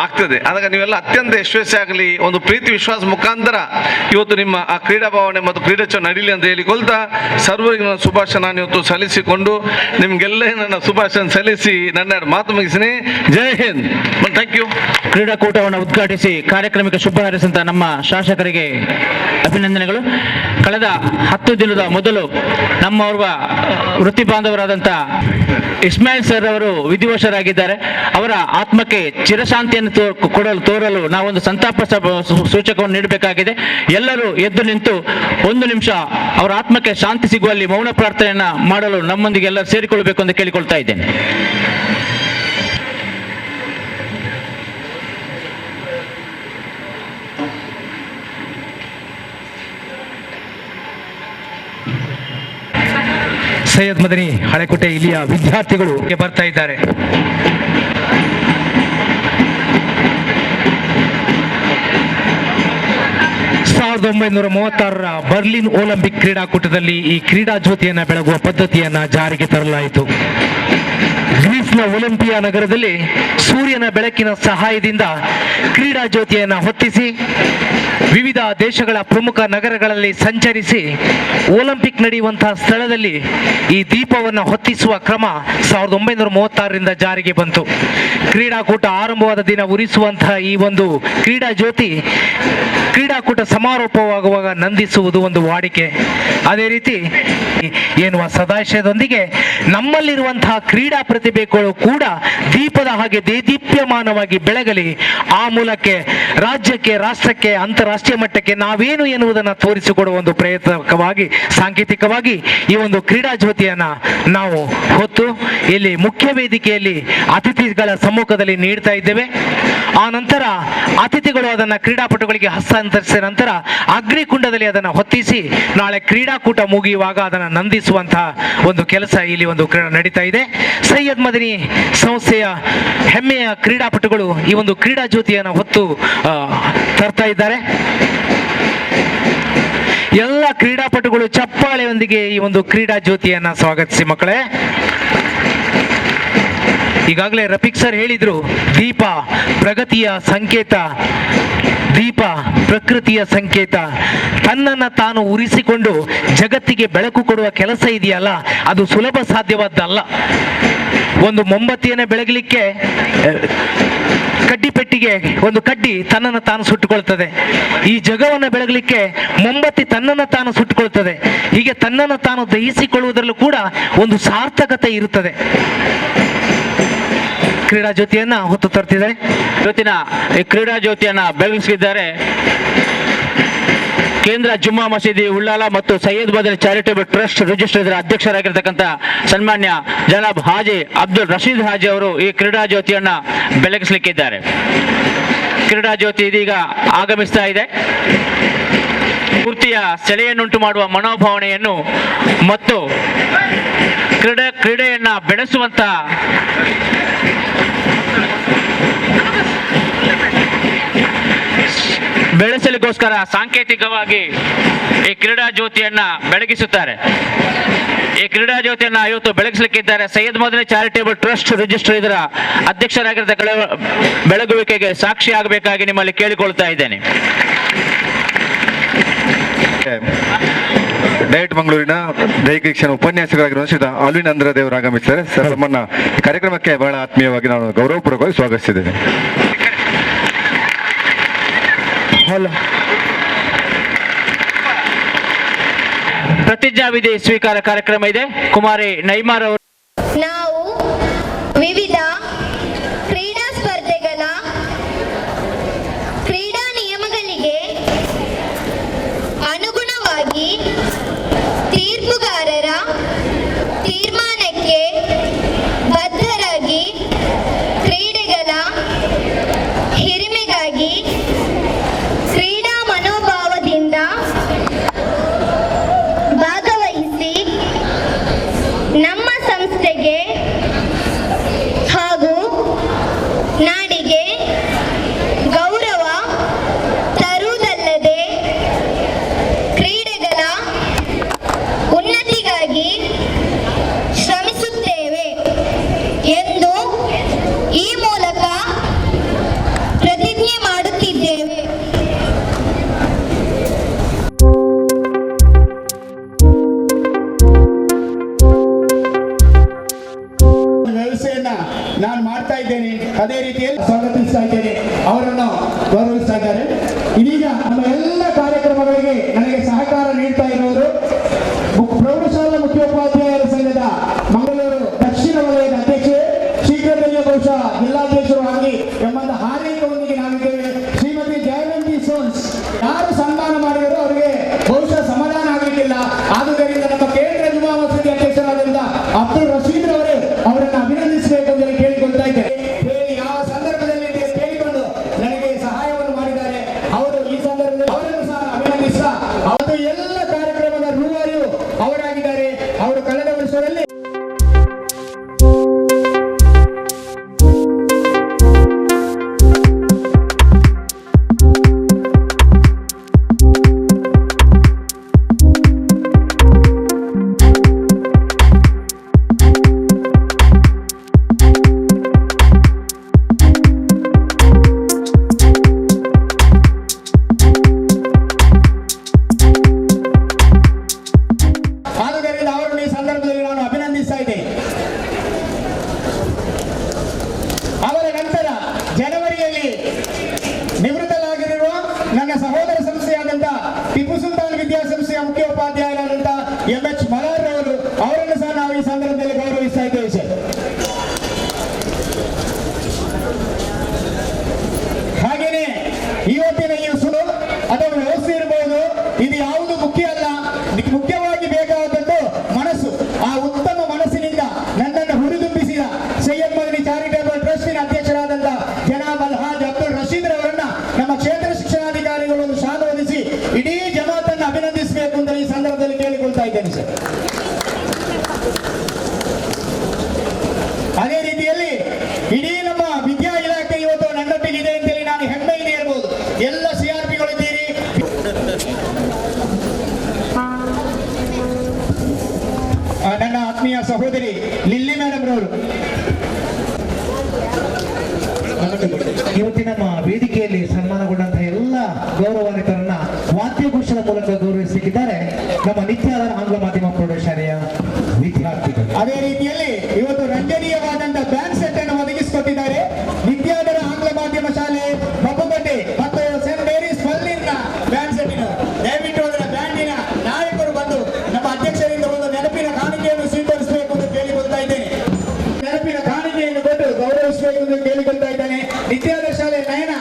ಆಗ್ತದೆ. ಅದಕ್ಕೆ ನೀವೆಲ್ಲ ಅತ್ಯಂತ ಯಶಸ್ವಿ ಒಂದು ಪ್ರೀತಿ ವಿಶ್ವಾಸ ಮುಖಾಂತರ ಇವತ್ತು ನಿಮ್ಮ ಆ ಕ್ರೀಡಾ ಭಾವನೆ ಮತ್ತು ಕ್ರೀಡಾಚ ನಡೀಲಿ ಅಂತ ಹೇಳಿಕೊಳ್ತಾ ಸರ್ವರಿಗೆ ನನ್ನ ಶುಭಾಶಯ ನಾನು ಇವತ್ತು ಸಲ್ಲಿಸಿಕೊಂಡು ನಿಮ್ಗೆಲ್ಲ ನನ್ನ ಶುಭಾಶಯ ಸಲ್ಲಿಸಿ ನನ್ನ ಮಾತು ಮುಗಿಸಿನಿ. ಜೈ ಹಿಂದ್, ಥ್ಯಾಂಕ್ ಯು. ಕ್ರೀಡಾಕೂಟವನ್ನು ಉದ್ಘಾಟಿಸಿ ಕಾರ್ಯಕ್ರಮಕ್ಕೆ ಶುಭ ಹಾರೈಸಿದಂತ ನಮ್ಮ ಶಾಸಕರಿಗೆ ಅಭಿನಂದನೆಗಳು. ಕಳೆದ 10 ದಿನದ ಮೊದಲು ನಮ್ಮೋರ್ವ ವೃತ್ತಿ ಬಾಂಧವರಾದಂಥ ಇಸ್ಮಾಯಿಲ್ ಸರ್ ಅವರು ವಿಧಿವಶರಾಗಿದ್ದಾರೆ. ಅವರ ಆತ್ಮಕ್ಕೆ ಚಿರಶಾಂತಿಯನ್ನು ತೋರಲು ನಾವೊಂದು ಸಂತಾಪ ಸೂಚಕವನ್ನು ನೀಡಬೇಕಾಗಿದೆ. ಎಲ್ಲರೂ ಎದ್ದು ನಿಂತು 1 ನಿಮಿಷ ಅವರ ಆತ್ಮಕ್ಕೆ ಶಾಂತಿ ಸಿಗುವಲ್ಲಿ ಮೌನ ಪ್ರಾರ್ಥನೆಯನ್ನ ಮಾಡಲು ನಮ್ಮೊಂದಿಗೆ ಎಲ್ಲರೂ ಸೇರಿಕೊಳ್ಳಬೇಕು ಎಂದು ಕೇಳಿಕೊಳ್ತಾ ಇದ್ದೇನೆ. ಸೈಯದ್ ಮದನಿ ಹಳೆಕೋಟೆ ಇಲ್ಲಿಯ ವಿದ್ಯಾರ್ಥಿಗಳು ಬರ್ತಾ ಇದ್ದಾರೆ. 1936 ಬರ್ಲಿನ್ ಒಲಿಂಪಿಕ್ ಕ್ರೀಡಾಕೂಟದಲ್ಲಿ ಈ ಕ್ರೀಡಾ ಜ್ಯೋತಿಯನ್ನು ಬೆಳಗುವ ಪದ್ಧತಿಯನ್ನು ಜಾರಿಗೆ ತರಲಾಯಿತು. ಗ್ರೀಸ್ನ ಒಲಿಂಪಿಯಾ ನಗರದಲ್ಲಿ ಸೂರ್ಯನ ಬೆಳಕಿನ ಸಹಾಯದಿಂದ ಕ್ರೀಡಾ ಜ್ಯೋತಿಯನ್ನು ಹೊತ್ತಿಸಿ ವಿವಿಧ ದೇಶಗಳ ಪ್ರಮುಖ ನಗರಗಳಲ್ಲಿ ಸಂಚರಿಸಿ ಒಲಿಂಪಿಕ್ ನಡೆಯುವಂತಹ ಸ್ಥಳದಲ್ಲಿ ಈ ದೀಪವನ್ನು ಹೊತ್ತಿಸುವ ಕ್ರಮ 1936ರಿಂದ ಜಾರಿಗೆ ಬಂತು. ಕ್ರೀಡಾಕೂಟ ಆರಂಭವಾದ ದಿನ ಉರಿಸುವಂತಹ ಈ ಒಂದು ಕ್ರೀಡಾ ಜ್ಯೋತಿ ಕ್ರೀಡಾಕೂಟ ಸಮಾರೋಪವಾಗುವಾಗ ನಂದಿಸುವುದು ಒಂದು ವಾಡಿಕೆ. ಅದೇ ರೀತಿ ಎನ್ನುವ ಸದಾಶಯದೊಂದಿಗೆ ನಮ್ಮಲ್ಲಿರುವಂತಹ ಕ್ರೀಡಾ ಪ್ರತಿಭೆಗಳು ಕೂಡ ದೀಪದ ಹಾಗೆ ದೇದೀಪ್ಯಮಾನವಾಗಿ ಬೆಳಗಲಿ, ಆ ಮೂಲಕ ರಾಜ್ಯಕ್ಕೆ, ರಾಷ್ಟ್ರಕ್ಕೆ, ಅಂತಾರಾಷ್ಟ್ರೀಯ ಮಟ್ಟಕ್ಕೆ ನಾವೇನು ಎನ್ನುವುದನ್ನು ತೋರಿಸಿಕೊಡುವ ಒಂದು ಪ್ರಯತ್ನವಾಗಿ ಸಾಂಕೇತಿಕವಾಗಿ ಈ ಒಂದು ಕ್ರೀಡಾ ಜ್ಯೋತಿಯನ್ನ ನಾವು ಹೊತ್ತು ಇಲ್ಲಿ ಮುಖ್ಯ ವೇದಿಕೆಯಲ್ಲಿ ಅತಿಥಿಗಳ ಸಮ್ಮುಖದಲ್ಲಿ ನೀಡ್ತಾ ಇದ್ದೇವೆ. ಆ ನಂತರ ಅತಿಥಿಗಳು ಅದನ್ನು ಕ್ರೀಡಾಪಟುಗಳಿಗೆ ಹಸ್ತಾಂತರಿಸಿದ ನಂತರ ಅಗ್ನಿಕುಂಡದಲ್ಲಿ ಅದನ್ನು ಹೊತ್ತಿಸಿ ನಾಳೆ ಕ್ರೀಡಾಕೂಟ ಮುಗಿಯುವಾಗ ಅದನ್ನು ನಂದಿಸುವಂತಹ ಒಂದು ಕೆಲಸ ಇಲ್ಲಿ ಒಂದು ನಡೀತಾ ಇದೆ. ಸೈಯದ್ ಮದನಿ ಸಂಸ್ಥೆಯ ಹೆಮ್ಮೆಯ ಕ್ರೀಡಾಪಟುಗಳು ಈ ಒಂದು ಕ್ರೀಡಾ ಜ್ಯೋತಿಯನ್ನು ಹೊತ್ತು ತರ್ತಾ ಇದ್ದಾರೆ. ಎಲ್ಲ ಕ್ರೀಡಾಪಟುಗಳು ಚಪ್ಪಾಳೆಯೊಂದಿಗೆ ಈ ಒಂದು ಕ್ರೀಡಾ ಜ್ಯೋತಿಯನ್ನು ಸ್ವಾಗತಿಸಿ ಮಕ್ಕಳೇ. ಈಗಾಗಲೇ ರಫೀಕ್ ಸರ್ ಹೇಳಿದ್ರು, ದೀಪ ಪ್ರಗತಿಯ ಸಂಕೇತ, ದೀಪ ಪ್ರಕೃತಿಯ ಸಂಕೇತ. ತನ್ನನ್ನು ತಾನು ಉರಿಸಿಕೊಂಡು ಜಗತ್ತಿಗೆ ಬೆಳಕು ಕೊಡುವ ಕೆಲಸ ಇದೆಯಲ್ಲ, ಅದು ಸುಲಭ ಸಾಧ್ಯವಾದ್ದಲ್ಲ. ಒಂದು ಮೊಂಬತ್ತಿಯನ್ನು ಬೆಳಗಲಿಕ್ಕೆ ಕಡ್ಡಿಪೆಟ್ಟಿಗೆ ಒಂದು ಕಡ್ಡಿ ತನ್ನನ್ನು ತಾನು ಸುಟ್ಟುಕೊಳ್ತದೆ. ಈ ಜಗವನ್ನು ಬೆಳಗಲಿಕ್ಕೆ ಮೊಂಬತ್ತಿ ತನ್ನನ್ನು ತಾನು ಸುಟ್ಟುಕೊಳ್ತದೆ. ಹೀಗೆ ತನ್ನನ್ನು ತಾನು ದಹಿಸಿಕೊಳ್ಳುವುದರಲ್ಲೂ ಕೂಡ ಒಂದು ಸಾರ್ಥಕತೆ ಇರುತ್ತದೆ. ಕ್ರೀಡಾ ಜ್ಯೋತಿಯನ್ನ ಹೊತ್ತು ತರ್ತಿದ್ದಾರೆ. ಇವತ್ತಿನ ಈ ಕ್ರೀಡಾ ಜ್ಯೋತಿಯನ್ನ ಬೆಳಗಿಸಿದ್ದಾರೆ ಕೇಂದ್ರ ಜುಮ್ಮಾ ಮಸೀದಿ ಉಳ್ಳಾಲ ಮತ್ತು Syed Madani charitable trust register ಇದರ ಅಧ್ಯಕ್ಷರಾಗಿರ್ತಕ್ಕಂಥ ಸನ್ಮಾನ್ಯ ಜನಾಬ್ ಹಾಜಿ ಅಬ್ದುಲ್ ರಶೀದ್ ಹಾಜಿ ಅವರು ಈ ಕ್ರೀಡಾ ಜ್ಯೋತಿಯನ್ನ ಬೆಳಗಿಸಲಿಕ್ಕಿದ್ದಾರೆ. ಕ್ರೀಡಾ ಜ್ಯೋತಿ ಇದೀಗ ಆಗಮಿಸ್ತಾ ಇದೆ. ಸ್ಫೂರ್ತಿಯ ಸೆಳೆಯನ್ನುಂಟು ಮಾಡುವ ಮನೋಭಾವನೆಯನ್ನು ಮತ್ತು ಕ್ರೀಡೆಯನ್ನ ಬೆಳೆಸುವಂತ ಬೆಳೆಸಲಿಕ್ಕೋಸ್ಕರ ಸಾಂಕೇತಿಕವಾಗಿ ಈ ಕ್ರೀಡಾ ಜ್ಯೋತಿಯನ್ನ ಬೆಳಗಿಸುತ್ತಾರೆ. ಈ ಕ್ರೀಡಾ ಜ್ಯೋತಿಯನ್ನ ಇವತ್ತು ಬೆಳಗಿಸಲಿಕ್ಕಿದ್ದಾರೆ Syed Madani charitable trust register ಇದರ ಅಧ್ಯಕ್ಷರಾಗಿರ್ತಕ್ಕ ಬೆಳಗುವಿಕೆಗೆ ಸಾಕ್ಷಿಯಾಗಬೇಕಾಗಿ ನಿಮ್ಮಲ್ಲಿ ಕೇಳಿಕೊಳ್ತಾ ಇದ್ದೇನೆ. ಡಯಟ್ ಮಂಗಳೂರಿನ ದೈಹಿಕ ಶಿಕ್ಷಣ ಉಪನ್ಯಾಸಕರಾಗಿರುವ ಶ್ರೀ ಅಲ್ವಿನ್ ಅಂದ್ರದೇವರು ಆಗಮಿಸಿದ್ದಾರೆ. ಸರ್, ನಮ್ಮನ್ನ ಈ ಕಾರ್ಯಕ್ರಮಕ್ಕೆ ಬಹಳ ಆತ್ಮೀಯವಾಗಿ ನಾನು ಗೌರವಪೂರ್ವಕವಾಗಿ ಸ್ವಾಗತಿಸಿದ್ದೇನೆ. ಪ್ರತಿಜ್ಞಾವಿಧಿ ಸ್ವೀಕಾರ ಕಾರ್ಯಕ್ರಮ ಇದೆ. ಕುಮಾರಿ ನೈಮಾರ್ ಅವರು ನಾವು ವಿವಿಧ ಕ್ರೀಡಾ ಸ್ಪರ್ಧೆಗಳ ಕ್ರೀಡಾ ನಿಯಮಗಳಿಗೆ ಅನುಗುಣವಾಗಿ ತೀರ್ಪುಗಾರರ ತೀರ್ಮಾನಕ್ಕೆ ಬದ್ಧರಾಗಿ ಕ್ರೀಡೆಗಳ ಹಿರಿಮೆಗಾಗಿ ಕ್ರೀಡಾ ಮನೋಭಾವದಿಂದ ಭಾಗವಹಿಸಿ ನಮ್ಮ ಸಂಸ್ಥೆಗೆ ಹಾಗೂ ನಾಡಿಗೆ ಗೌರವ ತರುವುದಲ್ಲದೆ ಕ್ರೀಡೆಗಳ ಉನ್ನತಿಗಾಗಿ ಶ್ರಮಿಸುತ್ತೇವೆ ಎಂದು ಈ ಮೂಲಕ ಪ್ರತಿಜ್ಞೆ ಮಾಡುತ್ತಿದ್ದೇವೆ. ವ್ಯವಸ್ಥೆಯನ್ನ ನಾನು ಮಾಡ್ತಾ ಇದ್ದೇನೆ. ಅದೇ ರೀತಿಯಲ್ಲಿ ಸ್ವಾಗತಿಸ್ತಾ ಇದ್ದೇನೆ, ಅವರನ್ನು ಗೌರವಿಸ್ತಾ ಇದ್ದಾರೆ. ಇದೀಗ ನಮ್ಮ ಎಲ್ಲ ಕಾರ್ಯಕ್ರಮಗಳಿಗೆ ನನಗೆ ಸಹಕಾರ ನೀಡ್ತಾ ಇರುವವರು ಪ್ರೌಢಶಾಲಾ ಮುಖ್ಯೋಪಾಧ್ಯಾಯರ ಸಂಘದ ಮಂಗಳೂರು ದಕ್ಷಿಣ ವಲಯದ ಅಧ್ಯಕ್ಷೆ, ಶೀಘ್ರದಲ್ಲೇ ಬಹುಶಃ ಜಿಲ್ಲಾಧ್ಯಕ್ಷರು ಆಗಿ ಎಂಬಂತ ಹಾರೈಕೆಯೊಂದಿಗೆ ನಾವಿದ್ದೇವೆ. ಶ್ರೀಮತಿ ಜಯವಂತಿ ಸೋನ್ಸ್ ಯಾರು ಸನ್ಮಾನ ಮಾಡಿದರೂ ಅವರಿಗೆ ಬಹುಶಃ ಸಮಾಧಾನ ಆಗಲಿಕ್ಕಿಲ್ಲ. ಆದುದರಿಂದ ನಮ್ಮ ಕೇಂದ್ರ ಜುಮ್ಮಾ ಮಸೀದಿ ಅಧ್ಯಕ್ಷರಾದಂತಹ ಅಬ್ದುಲ್ ರಶೀದ್ ಅವರೇ ಅವರನ್ನು ಅಭಿನಂದಿಸಬೇಕು ಅಂತ ಕೇಳಿಕೊಳ್ತಾ ಇದ್ದೇನೆ. ಹೇಳಿ ಯಾವ ಸಂದರ್ಭದಲ್ಲಿ ಅಂತ ಕೇಳಿಕೊಂಡು ನನಗೆ ಸಹಾಯವನ್ನು ಮಾಡಿದ್ದಾರೆ. ಅವರು ಈ ಸಂದರ್ಭದಲ್ಲಿ ಅವರನ್ನು ಸಹ ಅಭಿನಂದಿಸ್ತಾ, ಅವರು ಎಲ್ಲ ಕಾರ್ಯಕ್ರಮದ ರೂವಾರಿಯು ಅವರಾಗಿದ್ದಾರೆ. ಅವರು ಕಳೆದ ವರ್ಷದಲ್ಲಿ ಟಿಪ್ಪು ಸುಲ್ತಾನ್ ವಿದ್ಯಾಸಂಸ್ಥೆಯ ಮುಖ್ಯೋಪಾಧ್ಯಾಯರಾದಂತಹ MH ಮಲಾರ್ ಅವರು, ಅವರನ್ನು ಸಹ ನಾವು ಈ ಸಂದರ್ಭದಲ್ಲಿ ಗೌರವಿಸ್ತಾ ಇದ್ದೇವೆ ಸರ್. ಹಾಗೇನೆ ಇವತ್ತಿನ ಈ ಸುಳು ಅಥವಾ ವ್ಯವಸ್ಥೆ ಇರಬಹುದು, ಇದು ಯಾವುದು ಮುಖ್ಯ ಅಲ್ಲ. ಮುಖ್ಯವಾಗಿ ಬೇಕಾದದ್ದು ಮನಸ್ಸು. ಆ ಉತ್ತಮ ಮನಸ್ಸಿನಿಂದ ನನ್ನನ್ನು ಹುರಿದುಂಬಿಸಿದ ಸೈಯದ್ ಮದನಿ ಚಾರಿಟೇಬಲ್ ಟ್ರಸ್ಟಿನ ಅಧ್ಯಕ್ಷರಾದಂತಹ ಜನಾಬ್ ಅಲ್ಹಾಜ್ ಅಬ್ದುಲ್ ರಶೀದ್ ಅವರನ್ನ ನಮ್ಮ ಕ್ಷೇತ್ರ ಶಿಕ್ಷಣಾಧಿಕಾರಿಗಳು ಶಾಲು ಹೊದಿಸಿ ಇಡೀ ಜಮಾತನ್ನು ಅಭಿನಂದಿಸಬೇಕು ಅಂತ ಈ ಸಂದರ್ಭದಲ್ಲಿ ಕೇಳಿಕೊಳ್ತಾ ಇದ್ದೇನೆ ಸರ್. ಅದೇ ರೀತಿಯಲ್ಲಿ ಇಡೀ ನಮ್ಮ ವಿದ್ಯಾ ಇಲಾಖೆ ಇವತ್ತು ನನ್ನೊಟ್ಟಿಗೆ ಇದೆ ಅಂತೇಳಿ ನಾನು ಹೆಮ್ಮೆಯಿಂದ ಹೇಳ್ಬೋದು. ಎಲ್ಲ CRPಗಳಿದ್ದೀರಿ. ನನ್ನ ಆತ್ಮೀಯ ಸಹೋದರಿ ಲಿಲ್ಲಿ ಮೇಡಮ್ ರವರು ಇವತ್ತಿನ ನಮ್ಮ ವೇದಿಕೆಯಲ್ಲಿ ಸನ್ಮಾನಗೊಂಡಂತಹ ಎಲ್ಲ ಗೌರವಾನ್ವಿತರನ್ನ ವಾದ್ಯಘೋಷದ ಮೂಲಕ ಗೌರವಿಸಲಿದ್ದಾರೆ ನಮ್ಮ ನಿತ್ಯಾಧಾರ ಆಂಗ್ಲ ಮಾಧ್ಯಮ ಪ್ರೌಢಶಾಲೆಯ ವಿದ್ಯಾರ್ಥಿಗಳು. ಅದೇ ರೀತಿಯಲ್ಲಿ ಇವತ್ತು ರಂಜನೀಯವಾದಂತಹ ಬ್ಯಾಂಡ್ ಸೆಟ್ ಅನ್ನು ಒದಗಿಸಿಕೊಟ್ಟಿದ್ದಾರೆ ನಿತ್ಯಾಧಾರ ಆಂಗ್ಲ ಮಾಧ್ಯಮ ಶಾಲೆ ಬಬ್ಬುಗಟ್ಟೆ ಮತ್ತು ಸೆಂಟ್ ಮೇರೀಸ್ ಮಲ್ಲಿನ ಬ್ಯಾಂಡ್ ಸೆಟ್ಟಿನ. ದಯವಿಟ್ಟು ಅದರ ಬ್ಯಾಂಡಿನ ನಾಯಕರು ಬಂದು ನಮ್ಮ ಅಧ್ಯಕ್ಷರಿಂದ ಒಂದು ನೆನಪಿನ ಕಾಣಿಕೆಯನ್ನು ಸ್ವೀಕರಿಸಬೇಕು ಎಂದು ಕೇಳಿಕೊಳ್ತಾ ಇದ್ದೇನೆ. ನೆನಪಿನ ಕಾಣಿಕೆಯನ್ನು ಕೊಟ್ಟು ಗೌರವಿಸಬೇಕು ಎಂದು ಕೇಳಿಕೊಳ್ತಾ ಇದ್ದೇನೆ. ನಿತ್ಯಾಧಾರ ಶಾಲೆ ನಯನ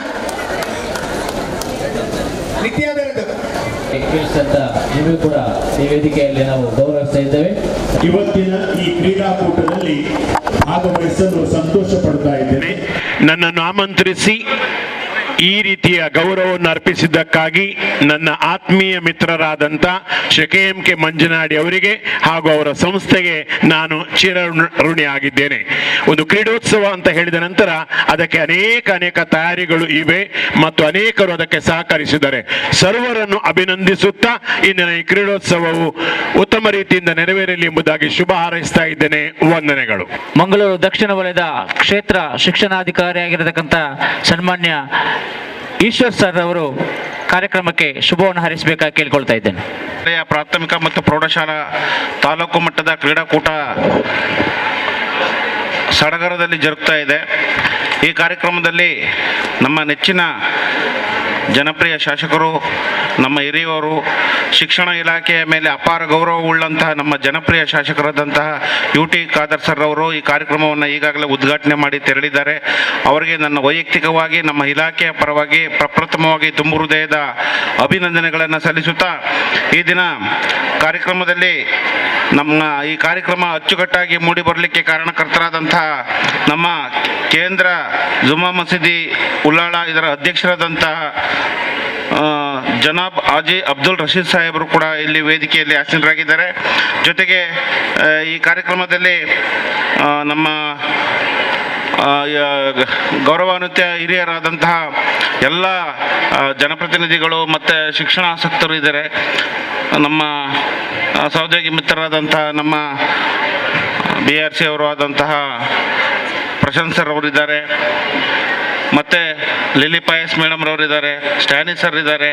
ನಿತ್ಯಾಧಾರದ್ದು ಅಂತ ನಿಮಗೂ ಕೂಡ ಈ ವೇದಿಕೆಯಲ್ಲಿ ನಾವು ಗೌರವಿಸ್ತಾ ಇದ್ದೇವೆ. ಇವತ್ತಿನ ಈ ಕ್ರೀಡಾಕೂಟದಲ್ಲಿ ಭಾಗವಹಿಸಲು ಸಂತೋಷ ಪಡ್ತಾ ಇದ್ದೇನೆ. ನನ್ನನ್ನು ಆಮಂತ್ರಿಸಿ ಈ ರೀತಿಯ ಗೌರವವನ್ನು ಅರ್ಪಿಸಿದ್ದಕ್ಕಾಗಿ ನನ್ನ ಆತ್ಮೀಯ ಮಿತ್ರರಾದಂಥ ಶ್ರೀ KMK ಮಂಜನಾಡಿ ಅವರಿಗೆ ಹಾಗೂ ಅವರ ಸಂಸ್ಥೆಗೆ ನಾನು ಚಿರಋಣಿಯಾಗಿದ್ದೇನೆ. ಒಂದು ಕ್ರೀಡೋತ್ಸವ ಅಂತ ಹೇಳಿದ ನಂತರ ಅದಕ್ಕೆ ಅನೇಕ ತಯಾರಿಗಳು ಇವೆ ಮತ್ತು ಅನೇಕರು ಅದಕ್ಕೆ ಸಹಕರಿಸಿದ್ದಾರೆ. ಸರ್ವರನ್ನು ಅಭಿನಂದಿಸುತ್ತಾ ಇಂದಿನ ಈ ಕ್ರೀಡೋತ್ಸವವು ಉತ್ತಮ ರೀತಿಯಿಂದ ನೆರವೇರಲಿ ಎಂಬುದಾಗಿ ಶುಭ ಹಾರೈಸ್ತಾ ಇದ್ದೇನೆ. ವಂದನೆಗಳು. ಮಂಗಳೂರು ದಕ್ಷಿಣ ವಲಯದ ಕ್ಷೇತ್ರ ಶಿಕ್ಷಣಾಧಿಕಾರಿಯಾಗಿರತಕ್ಕಂಥ ಸನ್ಮಾನ್ಯ ಈಶ್ವರ್ ಸರ್ ಅವರು ಕಾರ್ಯಕ್ರಮಕ್ಕೆ ಶುಭವನ್ನು ಹಾರೈಸಬೇಕಾಗಿ ಕೇಳ್ಕೊಳ್ತಾ ಇದ್ದೇನೆ. ಪ್ರಾಥಮಿಕ ಮತ್ತು ಪ್ರೌಢಶಾಲಾ ತಾಲೂಕು ಮಟ್ಟದ ಕ್ರೀಡಾಕೂಟ ಸಡಗರದಲ್ಲಿ ಜರುಗ್ತಾ ಇದೆ. ಈ ಕಾರ್ಯಕ್ರಮದಲ್ಲಿ ನಮ್ಮ ನೆಚ್ಚಿನ ಜನಪ್ರಿಯ ಶಾಸಕರು, ನಮ್ಮ ಹಿರಿಯವರು, ಶಿಕ್ಷಣ ಇಲಾಖೆಯ ಮೇಲೆ ಅಪಾರ ಗೌರವವುಳ್ಳಂತಹ ನಮ್ಮ ಜನಪ್ರಿಯ ಶಾಸಕರಾದಂತಹ UT ಖಾದರ್ ಸರ್ ಅವರು ಈ ಕಾರ್ಯಕ್ರಮವನ್ನು ಈಗಾಗಲೇ ಉದ್ಘಾಟನೆ ಮಾಡಿ ತೆರಳಿದ್ದಾರೆ. ಅವರಿಗೆ ನನ್ನ ವೈಯಕ್ತಿಕವಾಗಿ ನಮ್ಮ ಇಲಾಖೆಯ ಪರವಾಗಿ ಪ್ರಪ್ರಥಮವಾಗಿ ತುಂಬು ಹೃದಯದ ಅಭಿನಂದನೆಗಳನ್ನು ಸಲ್ಲಿಸುತ್ತಾ ಈ ದಿನ ಕಾರ್ಯಕ್ರಮದಲ್ಲಿ ನಮ್ಮ ಈ ಕಾರ್ಯಕ್ರಮ ಅಚ್ಚುಕಟ್ಟಾಗಿ ಮೂಡಿ ಬರಲಿಕ್ಕೆ ಕಾರಣಕರ್ತರಾದಂತಹ ನಮ್ಮ ಕೇಂದ್ರ ಜುಮಾ ಮಸೀದಿ ಉಲ್ಲಾಳ ಇದರ ಅಧ್ಯಕ್ಷರಾದಂತಹ ಜನಾಬ್ ಹಾಜಿ ಅಬ್ದುಲ್ ರಶೀದ್ ಸಾಹೇಬರು ಕೂಡ ಇಲ್ಲಿ ವೇದಿಕೆಯಲ್ಲಿ ಆಸೀನರಾಗಿದ್ದಾರೆ. ಜೊತೆಗೆ ಈ ಕಾರ್ಯಕ್ರಮದಲ್ಲಿ ನಮ್ಮ ಗೌರವಾನ್ವಿತ ಹಿರಿಯರಾದಂತಹ ಎಲ್ಲ ಜನಪ್ರತಿನಿಧಿಗಳು ಮತ್ತು ಶಿಕ್ಷಣಾಸಕ್ತರು ಇದ್ದಾರೆ. ನಮ್ಮ ಸಹೋದ್ಯೋಗಿ ಮಿತ್ರರಾದಂಥ ನಮ್ಮ BRC ಅವರು ಆದಂತಹ ಪ್ರಶಾಂತ್ ಸರ್ ಅವರಿದ್ದಾರೆ, ಮತ್ತು ಲಿಲಿ ಪಾಯಸ್ ಮೇಡಮ್ ರವರಿದ್ದಾರೆ, ಸ್ಟ್ಯಾನಿ ಸರ್ ಇದ್ದಾರೆ,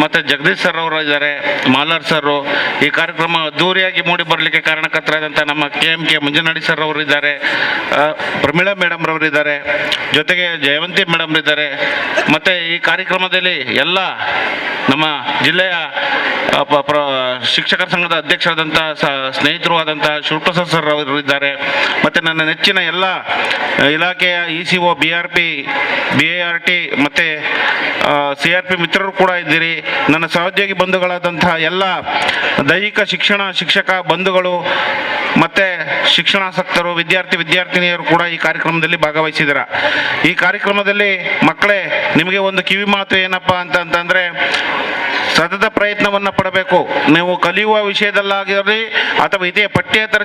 ಮತ್ತು ಜಗದೀಶ್ ಸರ್ ಅವರು ಇದ್ದಾರೆ, ಮಾಲಾರ್ ಸರ್. ಈ ಕಾರ್ಯಕ್ರಮ ಅದ್ದೂರಿಯಾಗಿ ಮೂಡಿ ಬರಲಿಕ್ಕೆ ಕಾರಣಕರ್ತರಾದಂಥ ನಮ್ಮ KMK ಮಂಜನಾಡಿ ಸರ್ ಅವರು ಇದ್ದಾರೆ, ಪ್ರಮೀಳಾ ಮೇಡಮ್ ರವರಿದ್ದಾರೆ, ಜೊತೆಗೆ ಜಯವಂತಿ ಮೇಡಮ್ ಇದ್ದಾರೆ. ಮತ್ತು ಈ ಕಾರ್ಯಕ್ರಮದಲ್ಲಿ ಎಲ್ಲ ನಮ್ಮ ಜಿಲ್ಲೆಯ ಶಿಕ್ಷಕರ ಸಂಘದ ಅಧ್ಯಕ್ಷರಾದಂಥ ಸ್ನೇಹಿತರು ಆದಂಥ ಶಿವಪ್ರಸಾದ್ ಸರ್ ಅವರು ಇದ್ದಾರೆ. ಮತ್ತು ನನ್ನ ನೆಚ್ಚಿನ ಎಲ್ಲ ಇಲಾಖೆಯ ECO, BRP, BART ಮತ್ತು CRP ಮಿತ್ರರು ಕೂಡ ಇದ್ದೀರಿ. ನನ್ನ ಸಹೋದ್ಯೋಗಿ ಬಂಧುಗಳಾದಂತಹ ಎಲ್ಲ ದೈಹಿಕ ಶಿಕ್ಷಕ ಬಂಧುಗಳು ಮತ್ತು ಶಿಕ್ಷಣಾಸಕ್ತರು, ವಿದ್ಯಾರ್ಥಿನಿಯರು ಕೂಡ ಈ ಕಾರ್ಯಕ್ರಮದಲ್ಲಿ ಭಾಗವಹಿಸಿದ್ದಾರೆ. ಈ ಕಾರ್ಯಕ್ರಮದಲ್ಲಿ ಮಕ್ಕಳೇ, ನಿಮಗೆ ಒಂದು ಕಿವಿ ಮಾತು ಏನಪ್ಪ ಅಂತಂದರೆ, ಸತತ ಪ್ರಯತ್ನವನ್ನು ಪಡಬೇಕು. ನೀವು ಕಲಿಯುವ ವಿಷಯದಲ್ಲಾಗಿರಲಿ ಅಥವಾ ಇದೇ ಪಠ್ಯೇತರ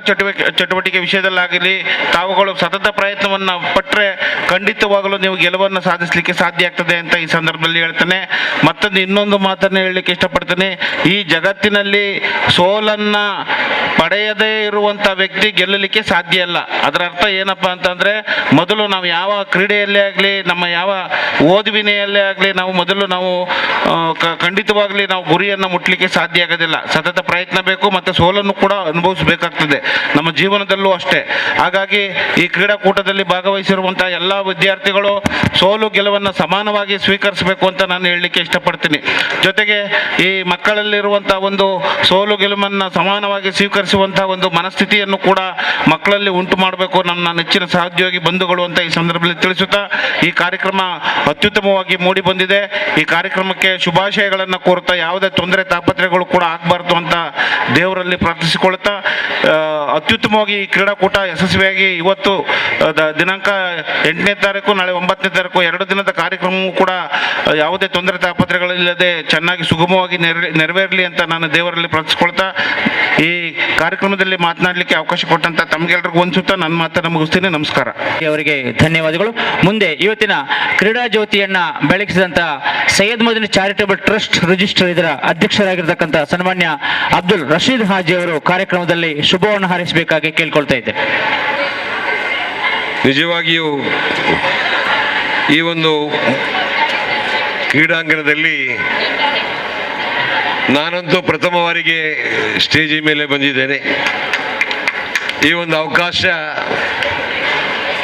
ಚಟುವಟಿಕೆ ವಿಷಯದಲ್ಲಾಗಿರಲಿ ತಾವುಗಳು ಸತತ ಪ್ರಯತ್ನವನ್ನು ಪಟ್ಟರೆ ಖಂಡಿತವಾಗಲೂ ನೀವು ಗೆಲುವನ್ನು ಸಾಧಿಸಲಿಕ್ಕೆ ಸಾಧ್ಯ ಆಗ್ತದೆ ಅಂತ ಈ ಸಂದರ್ಭದಲ್ಲಿ ಹೇಳ್ತೇನೆ. ಮತ್ತೊಂದು ಇನ್ನೊಂದು ಮಾತನ್ನು ಹೇಳಲಿಕ್ಕೆ ಇಷ್ಟಪಡ್ತೇನೆ. ಈ ಜಗತ್ತಿನಲ್ಲಿ ಸೋಲನ್ನು ಪಡೆಯದೇ ಇರುವಂಥ ವ್ಯಕ್ತಿ ಗೆಲ್ಲಲಿಕ್ಕೆ ಸಾಧ್ಯ ಇಲ್ಲ. ಅದರ ಅರ್ಥ ಏನಪ್ಪ ಅಂತಂದರೆ, ಮೊದಲು ನಾವು ಯಾವ ಕ್ರೀಡೆಯಲ್ಲೇ ಆಗಲಿ, ನಮ್ಮ ಯಾವ ಓದುವಿನೆಯಲ್ಲೇ ಆಗಲಿ, ನಾವು ಮೊದಲು ಖಂಡಿತವಾಗಲಿ ವರ್ಷದಲ್ಲಿ ನಾವು ಗುರಿಯನ್ನು ಮುಟ್ಲಿಕ್ಕೆ ಸಾಧ್ಯ ಆಗೋದಿಲ್ಲ. ಸತತ ಪ್ರಯತ್ನ ಬೇಕು ಮತ್ತು ಸೋಲನ್ನು ಕೂಡ ಅನುಭವಿಸಬೇಕಾಗ್ತದೆ, ನಮ್ಮ ಜೀವನದಲ್ಲೂ ಅಷ್ಟೇ. ಹಾಗಾಗಿ ಈ ಕ್ರೀಡಾಕೂಟದಲ್ಲಿ ಭಾಗವಹಿಸಿರುವಂಥ ಎಲ್ಲ ವಿದ್ಯಾರ್ಥಿಗಳು ಸೋಲು ಗೆಲುವನ್ನು ಸಮಾನವಾಗಿ ಸ್ವೀಕರಿಸಬೇಕು ಅಂತ ನಾನು ಹೇಳಲಿಕ್ಕೆ ಇಷ್ಟಪಡ್ತೀನಿ. ಜೊತೆಗೆ ಈ ಮಕ್ಕಳಲ್ಲಿರುವಂಥ ಒಂದು ಸೋಲು ಗೆಲುವನ್ನು ಸಮಾನವಾಗಿ ಸ್ವೀಕರಿಸುವಂಥ ಒಂದು ಮನಸ್ಥಿತಿಯನ್ನು ಕೂಡ ಮಕ್ಕಳಲ್ಲಿ ಉಂಟು ಮಾಡಬೇಕು ನನ್ನ ನೆಚ್ಚಿನ ಸಹೋದ್ಯೋಗಿ ಬಂಧುಗಳು ಅಂತ ಈ ಸಂದರ್ಭದಲ್ಲಿ ತಿಳಿಸುತ್ತಾ, ಈ ಕಾರ್ಯಕ್ರಮ ಅತ್ಯುತ್ತಮವಾಗಿ ಮೂಡಿ ಬಂದಿದೆ. ಈ ಕಾರ್ಯಕ್ರಮಕ್ಕೆ ಶುಭಾಶಯಗಳನ್ನು ಕೋರುತ್ತಾ, ಯಾವುದೇ ತೊಂದರೆ ತಾಪತ್ರೆಗಳು ಕೂಡ ಆಗಬಾರ್ದು ಅಂತ ದೇವರಲ್ಲಿ ಪ್ರಾರ್ಥಿಸಿಕೊಳ್ಳುತ್ತಾ, ಅತ್ಯುತ್ತಮವಾಗಿ ಈ ಕ್ರೀಡಾಕೂಟ ಯಶಸ್ವಿಯಾಗಿ ಇವತ್ತು ದಿನಾಂಕ 8ನೇ ತಾರೀಕು, ನಾಳೆ 9ನೇ ತಾರೀಕು 2 ದಿನದ ಕಾರ್ಯಕ್ರಮವೂ ಕೂಡ ಯಾವುದೇ ತೊಂದರೆ ತಾಪತ್ರೆಗಳಿಲ್ಲದೆ ಚೆನ್ನಾಗಿ ಸುಗಮವಾಗಿ ನೆರವೇರಲಿ ಅಂತ ನಾನು ದೇವರಲ್ಲಿ ಪ್ರಾರ್ಥಿಸಿಕೊಳ್ತಾ, ಈ ಕಾರ್ಯಕ್ರಮದಲ್ಲಿ ಮಾತನಾಡಲಿಕ್ಕೆ ಅವಕಾಶ ಕೊಟ್ಟಂತ ತಮಗೆಲ್ಲರಿಗೂ ವಂದಿಸುತ್ತಾ ನನ್ನ ಮಾತನ್ನು ಮುಗಿಸ್ತೀನಿ. ನಮಸ್ಕಾರ. ಅವರಿಗೆ ಧನ್ಯವಾದಗಳು. ಮುಂದೆ ಇವತ್ತಿನ ಕ್ರೀಡಾ ಜ್ಯೋತಿಯನ್ನ ಬೆಳಗಿಸಿದಂತ Syed Madani charitable trust register ಇದರ ಅಧ್ಯಕ್ಷರಾಗಿರ್ತಕ್ಕಂಥ ಸನ್ಮಾನ್ಯ ಅಬ್ದುಲ್ ರಶೀದ್ ಹಾಜಿ ಅವರು ಕಾರ್ಯಕ್ರಮದಲ್ಲಿ ಶುಭವನ್ನು ಹಾರೈಸಬೇಕಾಗಿ ಕೇಳ್ಕೊಳ್ತಾ ಇದ್ದೆ. ನಿಜವಾಗಿಯೂ ಈ ಒಂದು ಕ್ರೀಡಾಂಗಣದಲ್ಲಿ ನಾನಂತೂ ಪ್ರಥಮ ಬಾರಿಗೆ ಸ್ಟೇಜಿ ಮೇಲೆ ಬಂದಿದ್ದೇನೆ. ಈ ಒಂದು ಅವಕಾಶ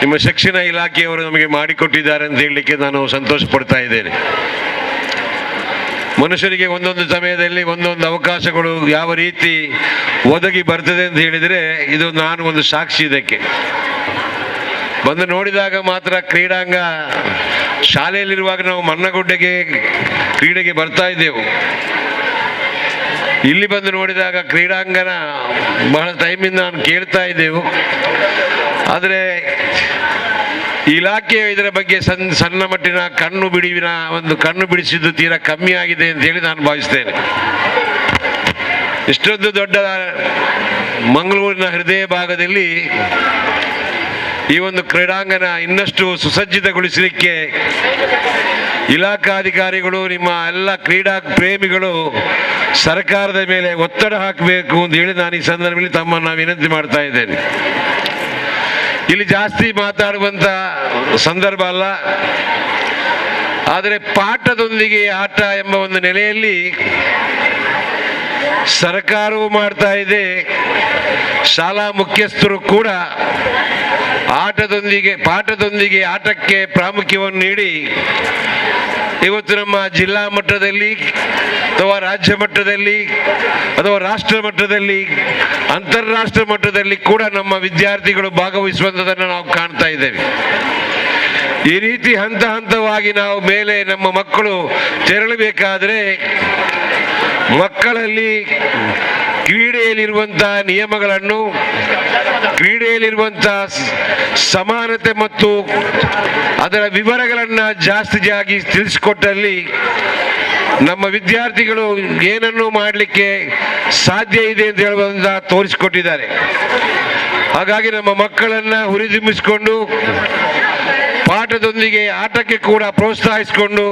ನಿಮ್ಮ ಶಿಕ್ಷಣ ಇಲಾಖೆಯವರು ನಮಗೆ ಮಾಡಿಕೊಟ್ಟಿದ್ದಾರೆ ಅಂತ ಹೇಳಲಿಕ್ಕೆ ನಾನು ಸಂತೋಷ ಪಡ್ತಾ ಇದ್ದೇನೆ. ಮನುಷ್ಯರಿಗೆ ಒಂದೊಂದು ಸಮಯದಲ್ಲಿ ಒಂದೊಂದು ಅವಕಾಶಗಳು ಯಾವ ರೀತಿ ಒದಗಿ ಬರ್ತದೆ ಅಂತ ಹೇಳಿದರೆ, ಇದು ನಾನು ಒಂದು ಸಾಕ್ಷಿ. ಇದಕ್ಕೆ ಬಂದು ನೋಡಿದಾಗ ಮಾತ್ರ ಕ್ರೀಡಾಂಗ, ಶಾಲೆಯಲ್ಲಿರುವಾಗ ನಾವು ಮನ್ನಗುಡ್ಡೆಗೆ ಕ್ರೀಡೆಗೆ ಬರ್ತಾ ಇದ್ದೆವು. ಇಲ್ಲಿ ಬಂದು ನೋಡಿದಾಗ ಕ್ರೀಡಾಂಗಣ ಬಹಳ ಟೈಮಿಂದ ನಾನು ಕೇಳ್ತಾ ಇದ್ದೆವು. ಆದರೆ ಇಲಾಖೆ ಇದರ ಬಗ್ಗೆ ಸಣ್ಣ ಮಟ್ಟಿನ ಕಣ್ಣು ಬಿಡಿಸಿದ್ದು ತೀರಾ ಕಮ್ಮಿ ಆಗಿದೆ ಅಂತ ಹೇಳಿ ನಾನು ಭಾವಿಸ್ತೇನೆ. ಇಷ್ಟೊಂದು ದೊಡ್ಡ ಮಂಗಳೂರಿನ ಹೃದಯ ಭಾಗದಲ್ಲಿ ಈ ಒಂದು ಕ್ರೀಡಾಂಗಣ ಇನ್ನಷ್ಟು ಸುಸಜ್ಜಿತಗೊಳಿಸಲಿಕ್ಕೆ ಇಲಾಖಾಧಿಕಾರಿಗಳು, ನಿಮ್ಮ ಎಲ್ಲ ಕ್ರೀಡಾ ಪ್ರೇಮಿಗಳು ಸರ್ಕಾರದ ಮೇಲೆ ಒತ್ತಡ ಹಾಕಬೇಕು ಅಂತ ಹೇಳಿ ನಾನು ಈ ಸಂದರ್ಭದಲ್ಲಿ ತಮ್ಮನ್ನು ವಿನಂತಿ ಮಾಡ್ತಾ ಇದ್ದೇನೆ. ಇಲ್ಲಿ ಜಾಸ್ತಿ ಮಾತಾಡುವಂಥ ಸಂದರ್ಭ ಅಲ್ಲ, ಆದರೆ ಪಾಠದೊಂದಿಗೆ ಆಟ ಎಂಬ ಒಂದು ನೆಲೆಯಲ್ಲಿ ಸರ್ಕಾರವು ಮಾಡ್ತಾ ಇದೆ, ಶಾಲಾ ಮುಖ್ಯಸ್ಥರು ಕೂಡ ಪಾಠದೊಂದಿಗೆ ಆಟಕ್ಕೆ ಪ್ರಾಮುಖ್ಯವನ್ನು ನೀಡಿ ಇವತ್ತು ನಮ್ಮ ಜಿಲ್ಲಾ ಮಟ್ಟದಲ್ಲಿ ಅಥವಾ ರಾಜ್ಯ ಮಟ್ಟದಲ್ಲಿ ಅಥವಾ ರಾಷ್ಟ್ರ ಮಟ್ಟದಲ್ಲಿ, ಅಂತಾರಾಷ್ಟ್ರ ಮಟ್ಟದಲ್ಲಿ ಕೂಡ ನಮ್ಮ ವಿದ್ಯಾರ್ಥಿಗಳು ಭಾಗವಹಿಸುವಂಥದ್ದನ್ನು ನಾವು ಕಾಣ್ತಾ ಇದ್ದೇವೆ. ಈ ರೀತಿ ಹಂತ ಹಂತವಾಗಿ ನಾವು ಮೇಲೆ ನಮ್ಮ ಮಕ್ಕಳು ತೆರಳಬೇಕಾದ್ರೆ ಮಕ್ಕಳಲ್ಲಿ ಕ್ರೀಡೆಯಲ್ಲಿರುವಂತಹ ನಿಯಮಗಳನ್ನು, ಕ್ರೀಡೆಯಲ್ಲಿರುವಂತಹ ಸಮಾನತೆ ಮತ್ತು ಅದರ ವಿವರಗಳನ್ನು ಜಾಸ್ತಿ ತಿಳಿಸಿಕೊಟ್ಟಲ್ಲಿ ನಮ್ಮ ವಿದ್ಯಾರ್ಥಿಗಳು ಏನನ್ನು ಮಾಡಲಿಕ್ಕೆ ಸಾಧ್ಯ ಇದೆ ಅಂತ ಹೇಳುವುದನ್ನು ತೋರಿಸಿಕೊಟ್ಟಿದ್ದಾರೆ. ಹಾಗಾಗಿ ನಮ್ಮ ಮಕ್ಕಳನ್ನು ಹುರಿದುಂಬಿಸಿಕೊಂಡು ಪಾಠದೊಂದಿಗೆ ಆಟಕ್ಕೆ ಕೂಡ ಪ್ರೋತ್ಸಾಹಿಸಿಕೊಂಡು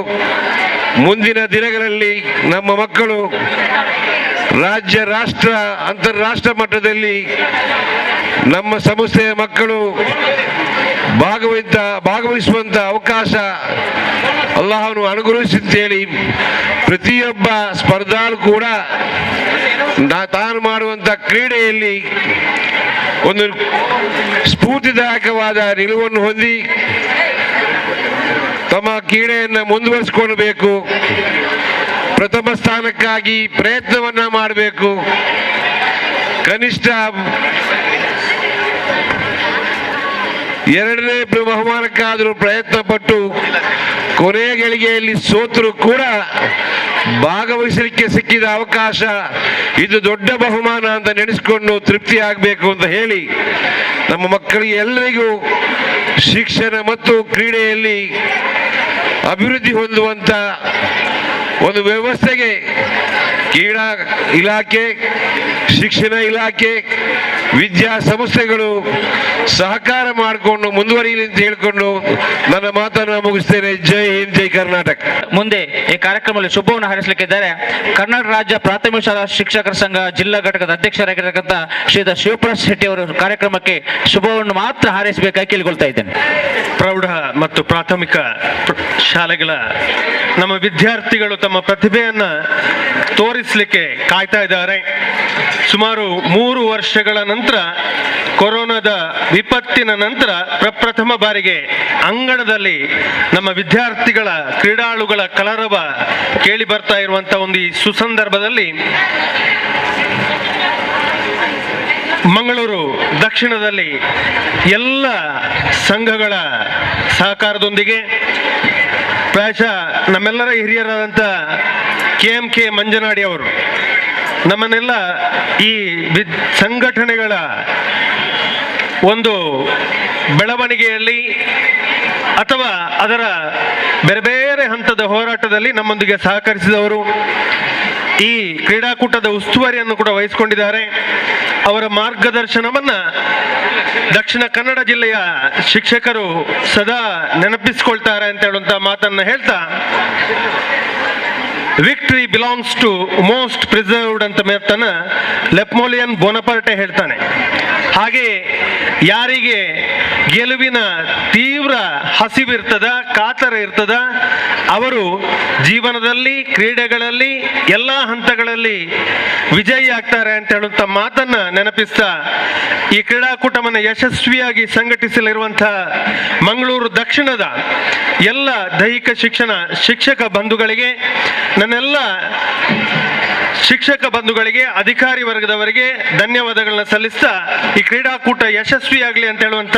ಮುಂದಿನ ದಿನಗಳಲ್ಲಿ ನಮ್ಮ ಮಕ್ಕಳು ರಾಜ್ಯ, ರಾಷ್ಟ್ರ, ಅಂತಾರಾಷ್ಟ್ರ ಮಟ್ಟದಲ್ಲಿ ನಮ್ಮ ಸಂಸ್ಥೆಯ ಮಕ್ಕಳು ಭಾಗವಹಿಸುವಂಥ ಅವಕಾಶ ಅಲ್ಲಾಹನು ಅನುಗ್ರಹಿಸುತ್ತೇಳಿ ಪ್ರತಿಯೊಬ್ಬ ಸ್ಪರ್ಧಾಳು ಕೂಡ ತಾನು ಮಾಡುವಂಥ ಕ್ರೀಡೆಯಲ್ಲಿ ಒಂದು ಸ್ಫೂರ್ತಿದಾಯಕವಾದ ನಿಲುವನ್ನು ಹೊಂದಿ ತಮ್ಮ ಕ್ರೀಡೆಯನ್ನು ಮುಂದುವರಿಸಿಕೊಳ್ಳಬೇಕು. ಪ್ರಥಮ ಸ್ಥಾನಕ್ಕಾಗಿ ಪ್ರಯತ್ನವನ್ನ ಮಾಡಬೇಕು. ಕನಿಷ್ಠ 2ನೇ ಬಹುಮಾನಕ್ಕಾದರೂ ಪ್ರಯತ್ನ ಪಟ್ಟು ಕೊನೆಯ ಗಳಿಗೆಯಲ್ಲಿ ಸೋತರೂ ಕೂಡ ಭಾಗವಹಿಸಲಿಕ್ಕೆ ಸಿಕ್ಕಿದ ಅವಕಾಶ ಇದು ದೊಡ್ಡ ಬಹುಮಾನ ಅಂತ ನೆನೆಸಿಕೊಂಡು ತೃಪ್ತಿ ಆಗಬೇಕು ಅಂತ ಹೇಳಿ ನಮ್ಮ ಮಕ್ಕಳಿಗೆ ಎಲ್ಲರಿಗೂ ಶಿಕ್ಷಣ ಮತ್ತು ಕ್ರೀಡೆಯಲ್ಲಿ ಅಭಿವೃದ್ಧಿ ಹೊಂದುವಂತ ಒಂದು ವ್ಯವಸ್ಥೆಗೆ ಕ್ರೀಡಾ ಇಲಾಖೆ, ಶಿಕ್ಷಣ ಇಲಾಖೆ, ವಿದ್ಯಾ ಸಂಸ್ಥೆಗಳು ಸಹಕಾರ ಮಾಡಿಕೊಂಡು ಮುಂದುವರಿಯಲಿ ಅಂತ ಹೇಳಿಕೊಂಡು ನನ್ನ ಮಾತನ್ನು ಮುಗಿಸ್ತೇನೆ. ಜೈ ಹಿಂದ್, ಜೈ ಕರ್ನಾಟಕ. ಮುಂದೆ ಈ ಕಾರ್ಯಕ್ರಮದಲ್ಲಿ ಶುಭವನ್ನು ಹಾರೈಸಲಿಕ್ಕಿದ್ದಾರೆ ಕರ್ನಾಟಕ ರಾಜ್ಯ ಪ್ರಾಥಮಿಕ ಶಾಲಾ ಶಿಕ್ಷಕರ ಸಂಘ ಜಿಲ್ಲಾ ಘಟಕದ ಅಧ್ಯಕ್ಷರಾಗಿರತಕ್ಕಂಥ ಶ್ರೀಯುತ ಶಿವಪ್ರಸಾದ್ ಶೆಟ್ಟಿ ಅವರು ಕಾರ್ಯಕ್ರಮಕ್ಕೆ ಶುಭವನ್ನು ಮಾತ್ರ ಹಾರೈಸಬೇಕಾಗಿ ಕೇಳಿಕೊಳ್ತಾ ಇದ್ದೇನೆ. ಪ್ರೌಢ ಮತ್ತು ಪ್ರಾಥಮಿಕ ಶಾಲೆಗಳ ನಮ್ಮ ವಿದ್ಯಾರ್ಥಿಗಳು ತಮ್ಮ ಪ್ರತಿಭೆಯನ್ನ ತೋರಿಸಲಿಕ್ಕೆ ಕಾಯ್ತಾ ಇದ್ದಾರೆ. ಸುಮಾರು 3 ವರ್ಷಗಳ ನಂತರ, ಕೊರೋನಾದ ವಿಪತ್ತಿನ ನಂತರ ಪ್ರಪ್ರಥಮ ಬಾರಿಗೆ ಅಂಗಣದಲ್ಲಿ ನಮ್ಮ ವಿದ್ಯಾರ್ಥಿಗಳ ಕ್ರೀಡಾಳುಗಳ ಕಲರವ ಕೇಳಿ ಬರ್ತಾ ಇರುವಂತಹ ಒಂದು ಈ ಸುಸಂದರ್ಭದಲ್ಲಿ ಮಂಗಳೂರು ದಕ್ಷಿಣದಲ್ಲಿ ಎಲ್ಲ ಸಂಘಗಳ ಸಹಕಾರದೊಂದಿಗೆ ಪ್ರಾಯಶಃ ನಮ್ಮೆಲ್ಲರ ಹಿರಿಯರಾದಂಥ KMK ಮಂಜನಾಡಿ ಅವರು ನಮ್ಮನ್ನೆಲ್ಲ ಈ ಸಂಘಟನೆಗಳ ಒಂದು ಬೆಳವಣಿಗೆಯಲ್ಲಿ ಅಥವಾ ಅದರ ಬೇರೆ ಬೇರೆ ಹಂತದ ಹೋರಾಟದಲ್ಲಿ ನಮ್ಮೊಂದಿಗೆ ಸಹಕರಿಸಿದವರು. ಈ ಕ್ರೀಡಾಕೂಟದ ಉಸ್ತುವಾರಿಯನ್ನು ಕೂಡ ವಹಿಸಿಕೊಂಡಿದ್ದಾರೆ. ಅವರ ಮಾರ್ಗದರ್ಶನವನ್ನ ದಕ್ಷಿಣ ಕನ್ನಡ ಜಿಲ್ಲೆಯ ಶಿಕ್ಷಕರು ಸದಾ ನೆನಪಿಸಿಕೊಳ್ತಾರೆ ಅಂತ ಹೇಳುವಂತ ಮಾತನ್ನ ಹೇಳ್ತಾ, victory belongs to most preserved ಅಂತ ಮೇರ್ತನ ಲೆಪ್ಮೋಲಿಯನ್ ಬೋನಪಾರ್ಟೆ ಹೇಳ್ತಾನೆ. ಹಾಗೆ ಯಾರಿಗೆ ಗೆಲುವಿನ ತೀವ್ರ ಹಸಿವಿರ್ತದ, ಕಾತರ ಇರ್ತದ, ಅವರು ಜೀವನದಲ್ಲಿ ಕ್ರೀಡೆಗಳಲ್ಲಿ ಎಲ್ಲ ಹಂತಗಳಲ್ಲಿ ವಿಜಯಿ ಆಗ್ತಾರೆ ಅಂತ ಹೇಳುವಂತ ಮಾತನ್ನ ನೆನಪಿಸ್ತಾ, ಈ ಕ್ರೀಡಾಕೂಟವನ್ನು ಯಶಸ್ವಿಯಾಗಿ ಸಂಘಟಿಸಲಿರುವಂತಹ ಮಂಗಳೂರು ದಕ್ಷಿಣದ ಎಲ್ಲ ದೈಹಿಕ ಶಿಕ್ಷಕ ಬಂಧುಗಳಿಗೆ, ನನ್ನೆಲ್ಲ ಶಿಕ್ಷಕ ಬಂಧುಗಳಿಗೆ, ಅಧಿಕಾರಿ ವರ್ಗದವರಿಗೆ ಧನ್ಯವಾದಗಳನ್ನ ಸಲ್ಲಿಸ್ತಾ, ಈ ಕ್ರೀಡಾಕೂಟ ಯಶಸ್ವಿಯಾಗಲಿ ಅಂತ ಹೇಳುವಂತ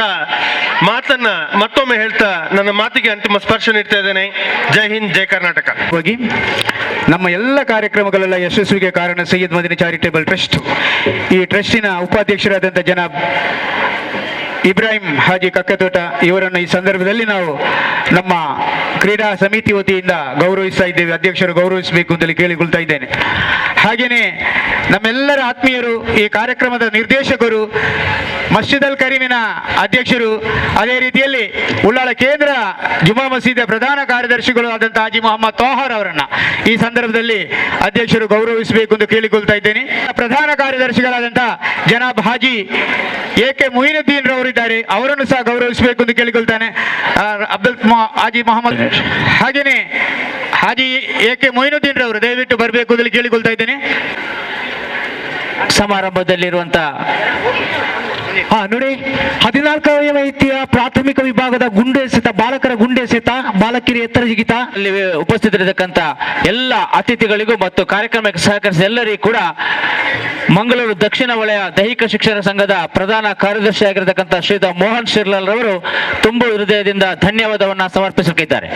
ಮಾತನ್ನ ಮತ್ತೊಮ್ಮೆ ಹೇಳ್ತಾ ನನ್ನ ಮಾತಿಗೆ ಅಂತಿಮ ಸ್ಪರ್ಶ ನೀಡ್ತಾ ಇದ್ದೇನೆ. ಜೈ ಹಿಂದ್, ಜೈ ಕರ್ನಾಟಕ. ನಮ್ಮ ಎಲ್ಲ ಕಾರ್ಯಕ್ರಮಗಳೆಲ್ಲ ಯಶಸ್ವಿಗೆ ಕಾರಣ ಸೈಯದ್ ಮದನಿ ಚಾರಿಟೇಬಲ್ ಟ್ರಸ್ಟ್. ಈ ಟ್ರಸ್ಟಿನ ಉಪಾಧ್ಯಕ್ಷರಾದಂಥ ಜನಾಬ್ ಇಬ್ರಾಹಿಂ ಹಾಜಿ ಕಕ್ಕತೋಟ ಇವರನ್ನು ಈ ಸಂದರ್ಭದಲ್ಲಿ ನಾವು ನಮ್ಮ ಕ್ರೀಡಾ ಸಮಿತಿ ವತಿಯಿಂದ ಗೌರವಿಸ್ತಾ ಇದ್ದೇವೆ. ಅಧ್ಯಕ್ಷರು ಗೌರವಿಸಬೇಕು ಅಂತೇಳಿ ಕೇಳಿಕೊಳ್ತಾ ಇದ್ದೇನೆ. ಹಾಗೆಯೇ ನಮ್ಮೆಲ್ಲರ ಆತ್ಮೀಯರು, ಈ ಕಾರ್ಯಕ್ರಮದ ನಿರ್ದೇಶಕರು, ಮಸ್ಜಿದ್ ಅಲ್ ಕರೀಮಿನ ಅಧ್ಯಕ್ಷರು, ಅದೇ ರೀತಿಯಲ್ಲಿ ಉಳ್ಳಾಳ ಕೇಂದ್ರ ಜುಮಾ ಮಸೀದಿಯ ಪ್ರಧಾನ ಕಾರ್ಯದರ್ಶಿಗಳು ಆದಂಥ ಹಾಜಿ ಮೊಹಮ್ಮದ್ ತೋಹರ್ ಅವರನ್ನ ಈ ಸಂದರ್ಭದಲ್ಲಿ ಅಧ್ಯಕ್ಷರು ಗೌರವಿಸಬೇಕು ಎಂದು ಕೇಳಿಕೊಳ್ತಾ ಇದ್ದೇನೆ. ಪ್ರಧಾನ ಕಾರ್ಯದರ್ಶಿಗಳಾದಂಥ ಜನಾಬ್ ಹಾಜಿ AK ಮುಯಿನುದ್ದೀನ್ ರವರಿದ್ದಾರೆ, ಅವರನ್ನು ಸಹ ಗೌರವಿಸಬೇಕು ಎಂದು ಕೇಳಿಕೊಳ್ತಾನೆ. ಹಾಜಿ ಮೊಹಮ್ಮದ್, ಹಾಗೆಯೇ ಹಾಜಿ AK ಮುಯಿನುದ್ದೀನ್ ರವರು ದಯವಿಟ್ಟು ಬರಬೇಕು ಅಂತ ಕೇಳಿಕೊಳ್ತಾ ಇದ್ದೇನೆ. ಸಮಾರಂಭದಲ್ಲಿರುವಂತ ನೋಡಿ, 14ನೇ ವೈದ್ಯ ಪ್ರಾಥಮಿಕ ವಿಭಾಗದ ಗುಂಡು ಎಸೆತ, ಬಾಲಕರ ಗುಂಡು ಎಸೆತ, ಬಾಲಕಿಯರ ಎತ್ತರ ಜಿಗಿತ ಅಲ್ಲಿ ಉಪಸ್ಥಿತರಿರತಕ್ಕಂತ ಎಲ್ಲ ಅತಿಥಿಗಳಿಗೂ ಮತ್ತು ಕಾರ್ಯಕ್ರಮಕ್ಕೆ ಸಹಕರಿಸಿದ ಎಲ್ಲರಿಗೂ ಕೂಡ ಮಂಗಳೂರು ದಕ್ಷಿಣ ವಲಯ ದೈಹಿಕ ಶಿಕ್ಷಣ ಸಂಘದ ಪ್ರಧಾನ ಕಾರ್ಯದರ್ಶಿಯಾಗಿರತಕ್ಕಂಥ ಶ್ರೀಯುತ ಮೋಹನ್ ಶಿರ್ಲಾಲ್ ರವರು ತುಂಬು ಹೃದಯದಿಂದ ಧನ್ಯವಾದವನ್ನ ಸಮರ್ಪಿಸಲಿದ್ದಾರೆ.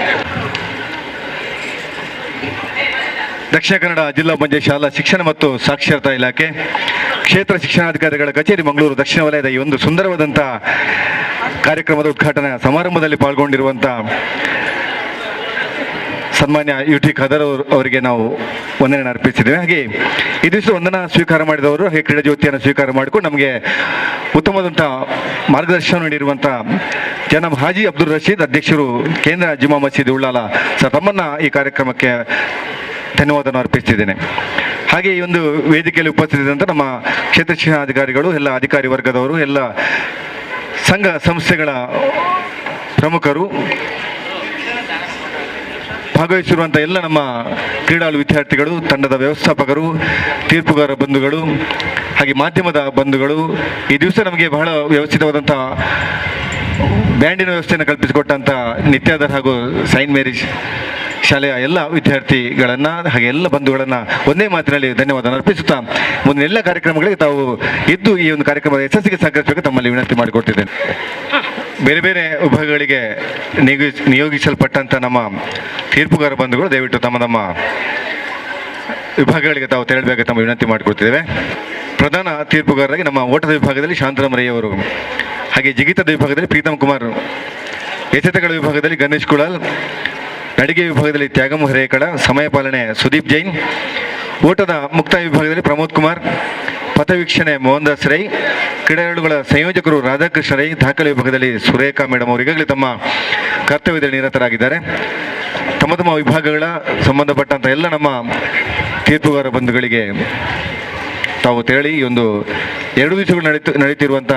ದಕ್ಷಿಣ ಕನ್ನಡ ಜಿಲ್ಲಾ ಪಂಚಾಯತ್ ಶಾಲಾ ಶಿಕ್ಷಣ ಮತ್ತು ಸಾಕ್ಷರತಾ ಇಲಾಖೆ ಕ್ಷೇತ್ರ ಶಿಕ್ಷಣಾಧಿಕಾರಿಗಳ ಕಚೇರಿ ಮಂಗಳೂರು ದಕ್ಷಿಣ ವಲಯದ ಈ ಒಂದು ಸುಂದರವಾದಂಥ ಕಾರ್ಯಕ್ರಮದ ಉದ್ಘಾಟನಾ ಸಮಾರಂಭದಲ್ಲಿ ಪಾಲ್ಗೊಂಡಿರುವಂಥ ಸನ್ಮಾನ್ಯ UT ಖದರ್ ಅವರಿಗೆ ನಾವು ವಂದನೆ ಅರ್ಪಿಸಿದ್ದೇವೆ. ಹಾಗೆ ಈ ದಿವಸ ವಂದನಾ ಸ್ವೀಕಾರ ಮಾಡಿದವರು ಹಾಗೆ ಕ್ರೀಡಾ ಜ್ಯೋತಿಯನ್ನು ಸ್ವೀಕಾರ ಮಾಡಿಕೊಂಡು ನಮಗೆ ಉತ್ತಮವಾದಂಥ ಮಾರ್ಗದರ್ಶನ ನೀಡಿರುವಂಥ ಜನಾಬ್ ಹಾಜಿ ಅಬ್ದುಲ್ ರಶೀದ್, ಅಧ್ಯಕ್ಷರು ಕೇಂದ್ರ ಜುಮಾ ಮಸೀದಿ ಉಳ್ಳಾಲ ಸರ್, ತಮ್ಮನ್ನ ಈ ಕಾರ್ಯಕ್ರಮಕ್ಕೆ ಧನ್ಯವಾದವನ್ನು ಅರ್ಪಿಸ್ತಿದ್ದೇನೆ. ಹಾಗೆ ಈ ಒಂದು ವೇದಿಕೆಯಲ್ಲಿ ಉಪಸ್ಥಿತಿದ್ದಂಥ ನಮ್ಮ ಕ್ಷೇತ್ರ ಶಿಕ್ಷಣಾಧಿಕಾರಿಗಳು, ಎಲ್ಲ ಅಧಿಕಾರಿ ವರ್ಗದವರು, ಎಲ್ಲ ಸಂಘ ಸಂಸ್ಥೆಗಳ ಪ್ರಮುಖರು, ಭಾಗವಹಿಸಿರುವಂಥ ಎಲ್ಲ ನಮ್ಮ ಕ್ರೀಡಾಳು ವಿದ್ಯಾರ್ಥಿಗಳು, ತಂಡದ ವ್ಯವಸ್ಥಾಪಕರು, ತೀರ್ಪುಗಾರ ಬಂಧುಗಳು, ಹಾಗೆ ಮಾಧ್ಯಮದ ಬಂಧುಗಳು, ಈ ದಿವಸ ನಮಗೆ ಬಹಳ ವ್ಯವಸ್ಥಿತವಾದಂಥ ಬ್ಯಾಂಡಿನ ವ್ಯವಸ್ಥೆಯನ್ನು ಕಲ್ಪಿಸಿಕೊಟ್ಟಂಥ ನಿತ್ಯಾಧರ್ ಹಾಗೂ ಸೈಂಟ್ ಮೇರೀಸ್ ಶಾಲೆಯ ಎಲ್ಲ ವಿದ್ಯಾರ್ಥಿಗಳನ್ನು ಹಾಗೆ ಎಲ್ಲ ಬಂಧುಗಳನ್ನು ಒಂದೇ ಮಾತಿನಲ್ಲಿ ಧನ್ಯವಾದ ಅರ್ಪಿಸುತ್ತಾ ಮುಂದಿನ ಎಲ್ಲ ಕಾರ್ಯಕ್ರಮಗಳಿಗೆ ತಾವು ಇದ್ದು ಈ ಒಂದು ಕಾರ್ಯಕ್ರಮದ ಯಶಸ್ಸಿಗೆ ಸಹಕರಿಸಬೇಕು ತಮ್ಮಲ್ಲಿ ವಿನಂತಿ ಮಾಡಿಕೊಟ್ಟಿದ್ದೇನೆ. ಬೇರೆ ಬೇರೆ ವಿಭಾಗಗಳಿಗೆ ನಿಯೋಗಿಸಲ್ಪಟ್ಟಂಥ ನಮ್ಮ ತೀರ್ಪುಗಾರ ಬಂಧುಗಳು ದಯವಿಟ್ಟು ತಮ್ಮ ನಮ್ಮ ವಿಭಾಗಗಳಿಗೆ ತಾವು ತೆರಳಬೇಕು ತಮ್ಮ ವಿನಂತಿ ಮಾಡಿಕೊಡ್ತಿದ್ದೇವೆ. ಪ್ರಧಾನ ತೀರ್ಪುಗಾರರಾಗಿ ನಮ್ಮ ಓಟದ ವಿಭಾಗದಲ್ಲಿ ಶಾಂತರಾಮ್ ರೈ ಅವರು, ಹಾಗೆ ಜಿಗಿತದ ವಿಭಾಗದಲ್ಲಿ ಪ್ರೀತಮ್ ಕುಮಾರ್, ಎಸೆತಗಳ ವಿಭಾಗದಲ್ಲಿ ಗಣೇಶ್ ಕುಳಾಲ್, ನಡಿಗೆ ವಿಭಾಗದಲ್ಲಿ ತ್ಯಾಗಮ್ ಹರೇಕಳ, ಸಮಯ ಪಾಲನೆ ಸುದೀಪ್ ಜೈನ್, ಓಟದ ಮುಕ್ತಾಯ ವಿಭಾಗದಲ್ಲಿ ಪ್ರಮೋದ್ ಕುಮಾರ್, ಪಥವೀಕ್ಷಣೆ ಮೋಹನ್ ದಾಸ್ ರೈ, ಕ್ರೀಡಾಳುಗಳ ಸಂಯೋಜಕರು ರಾಧಾಕೃಷ್ಣ ರೈ, ದಾಖಲೆ ವಿಭಾಗದಲ್ಲಿ ಸುರೇಖಾ ಮೇಡಮ್ ಅವರು ಈಗಾಗಲೇ ತಮ್ಮ ಕರ್ತವ್ಯದಲ್ಲಿ ನಿರತರಾಗಿದ್ದಾರೆ. ತಮ್ಮ ತಮ್ಮ ವಿಭಾಗಗಳ ಸಂಬಂಧಪಟ್ಟಂಥ ಎಲ್ಲ ನಮ್ಮ ತೀರ್ಪುಗಾರ ಬಂಧುಗಳಿಗೆ ತಾವು ತೆರಳಿ ಈ ಒಂದು 2 ದಿವಸಗಳು ನಡೀತಿರುವಂಥ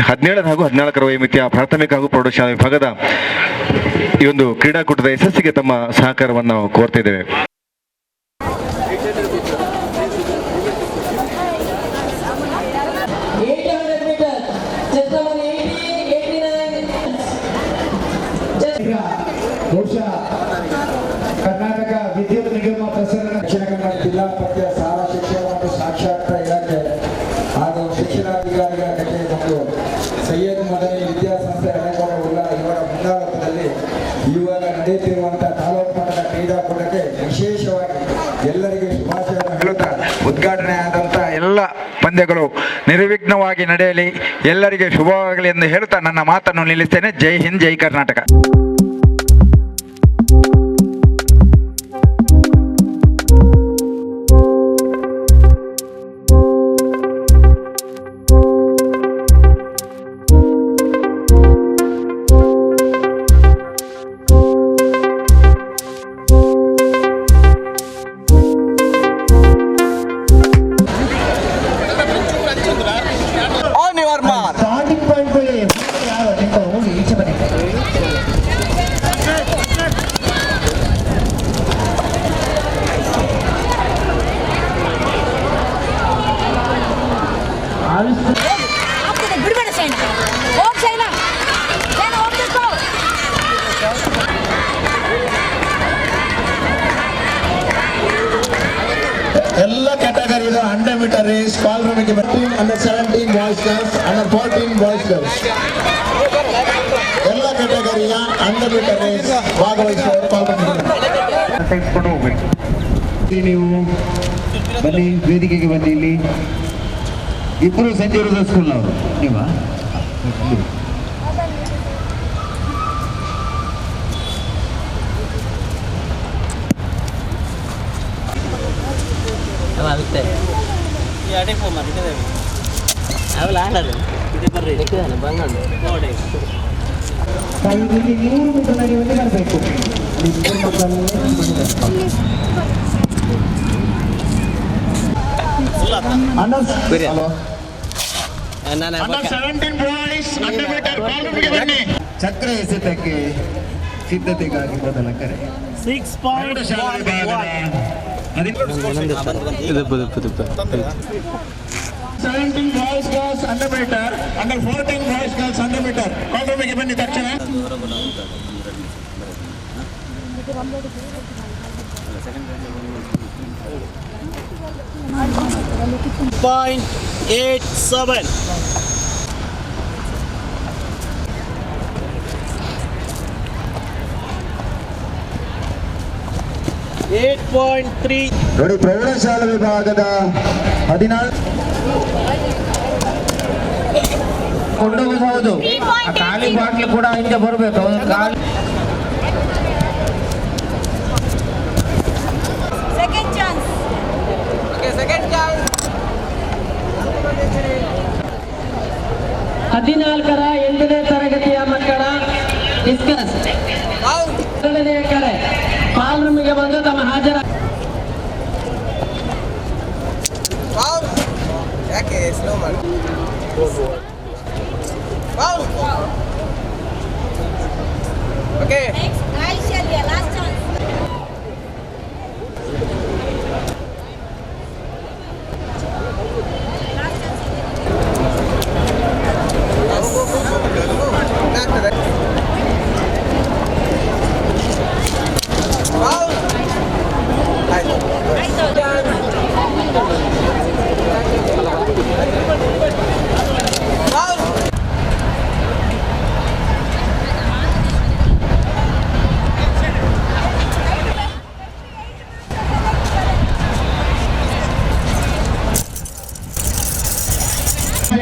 17 ಹಾಗೂ 14ರ ವಯೋಮಿತಿಯ ಪ್ರಾಥಮಿಕ ಹಾಗೂ ಪ್ರೌಢಶಾಲಾ ವಿಭಾಗದ ಈ ಒಂದು ಕ್ರೀಡಾಕೂಟದ ಯಶಸ್ಸಿಗೆ ತಮ್ಮ ಸಹಕಾರವನ್ನು ಕೋರ್ತಿದ್ದೇವೆ. ಬಹುಶಃ ಕರ್ನಾಟಕ ವಿದ್ಯುತ್ ನಿಗಮ ಪ್ರಸರಣ ದಕ್ಷಿಣ ಕನ್ನಡ ಜಿಲ್ಲಾ ಪಠ್ಯ ಶಾಲಾ ಶಿಕ್ಷಣ ಮತ್ತು ಸಾಕ್ಷರತಾ ಇಲಾಖೆ ಹಾಗೂ ಶಿಕ್ಷಣಾಧಿಕಾರಿಗಳ ಕಚೇರಿ ಮತ್ತು ಸೈಯದ್ ಮದನಿ ವಿದ್ಯಾಸಂಸ್ಥೆ ಹಣೆಕೋಟ ಉಲ್ಲಾ ಇವರ ಮುಂದಾಳತ್ವದಲ್ಲಿ ಇವಾಗ ನಡೆಯುತ್ತಿರುವಂತಹ ತಾಲೂಕು ಮಟ್ಟದ ಕ್ರೀಡಾಕೂಟಕ್ಕೆ ವಿಶೇಷವಾಗಿ ಎಲ್ಲರಿಗೆ ಶುಭಾಶಯವನ್ನು ಹೇಳುತ್ತಾ ಉದ್ಘಾಟನೆ ಆದಂಥ ಎಲ್ಲ ಪಂದ್ಯಗಳು ನಿರ್ವಿಘ್ನವಾಗಿ ನಡೆಯಲಿ, ಎಲ್ಲರಿಗೆ ಶುಭವಾಗಲಿ ಎಂದು ಹೇಳುತ್ತಾ ನನ್ನ ಮಾತನ್ನು ನಿಲ್ಲಿಸ್ತೇನೆ. ಜೈ ಹಿಂದ್, ಜೈ ಕರ್ನಾಟಕ. ಎಲ್ಲ ಕ್ಯಾಟಗರಿದ 100 ಮೀಟರ್ ರೇಸ್ ಕಾಲ್ ರೂಮಿಗೆ under 17 boys girls, under 14 boys girls ಎಲ್ಲ ಕ್ಯಾಟಗರಿಯ 100 ಮೀಟರ್ ರೇಸ್ ಭಾಗವಹಿಸುವವರು ತೆಗೆದುಕೊಂಡು ಹೋಗ್ಬೇಕು. ನೀವು ಬನ್ನಿ, ವೇದಿಕೆಗೆ ಬನ್ನಿ. ಇಲ್ಲಿ ಇಬ್ಬರು ಸಂಜೆ ಇರೋದು ಸ್ಕೂಲ್ನವರು ನೀವಾ? ಇಲ್ಲಿ 100 ಮೀಟರ್ ನಡೆಯುವಂತೆ ಬರಬೇಕು. ಚಕ್ರ ಎಸೆತಕ್ಕೆ ಸಿದ್ಧತೆಗಾಗಿ ಮೊದಲ ಕರೆ 17 boys girls 100 metre, under 14 boys girls 100 metre call ರೂಮಿಗೆ ಬನ್ನಿ ತಕ್ಷಣ. ನೋಡಿ, ಪ್ರೌಢಶಾಲಾ ವಿಭಾಗದ 14 ಕೊಂಡೋಗಬಹುದು. ಖಾಲಿ ಬಾಟ್ಲಿ ಕೂಡ ಹಿಂದೆ ಬರಬೇಕು. Second chance. 14ರ 8ನೇ ತರಗತಿಯ ಮಕ್ಕಳ ಡಿಸ್ಕಸ್ 2ನೇ ಕರೆ ಕಾಲ್ ರೂಮಿಗೆ ಬಂದು ತಮ್ಮ ಹಾಜರ. Last chance.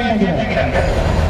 ಆಗಿದೆ.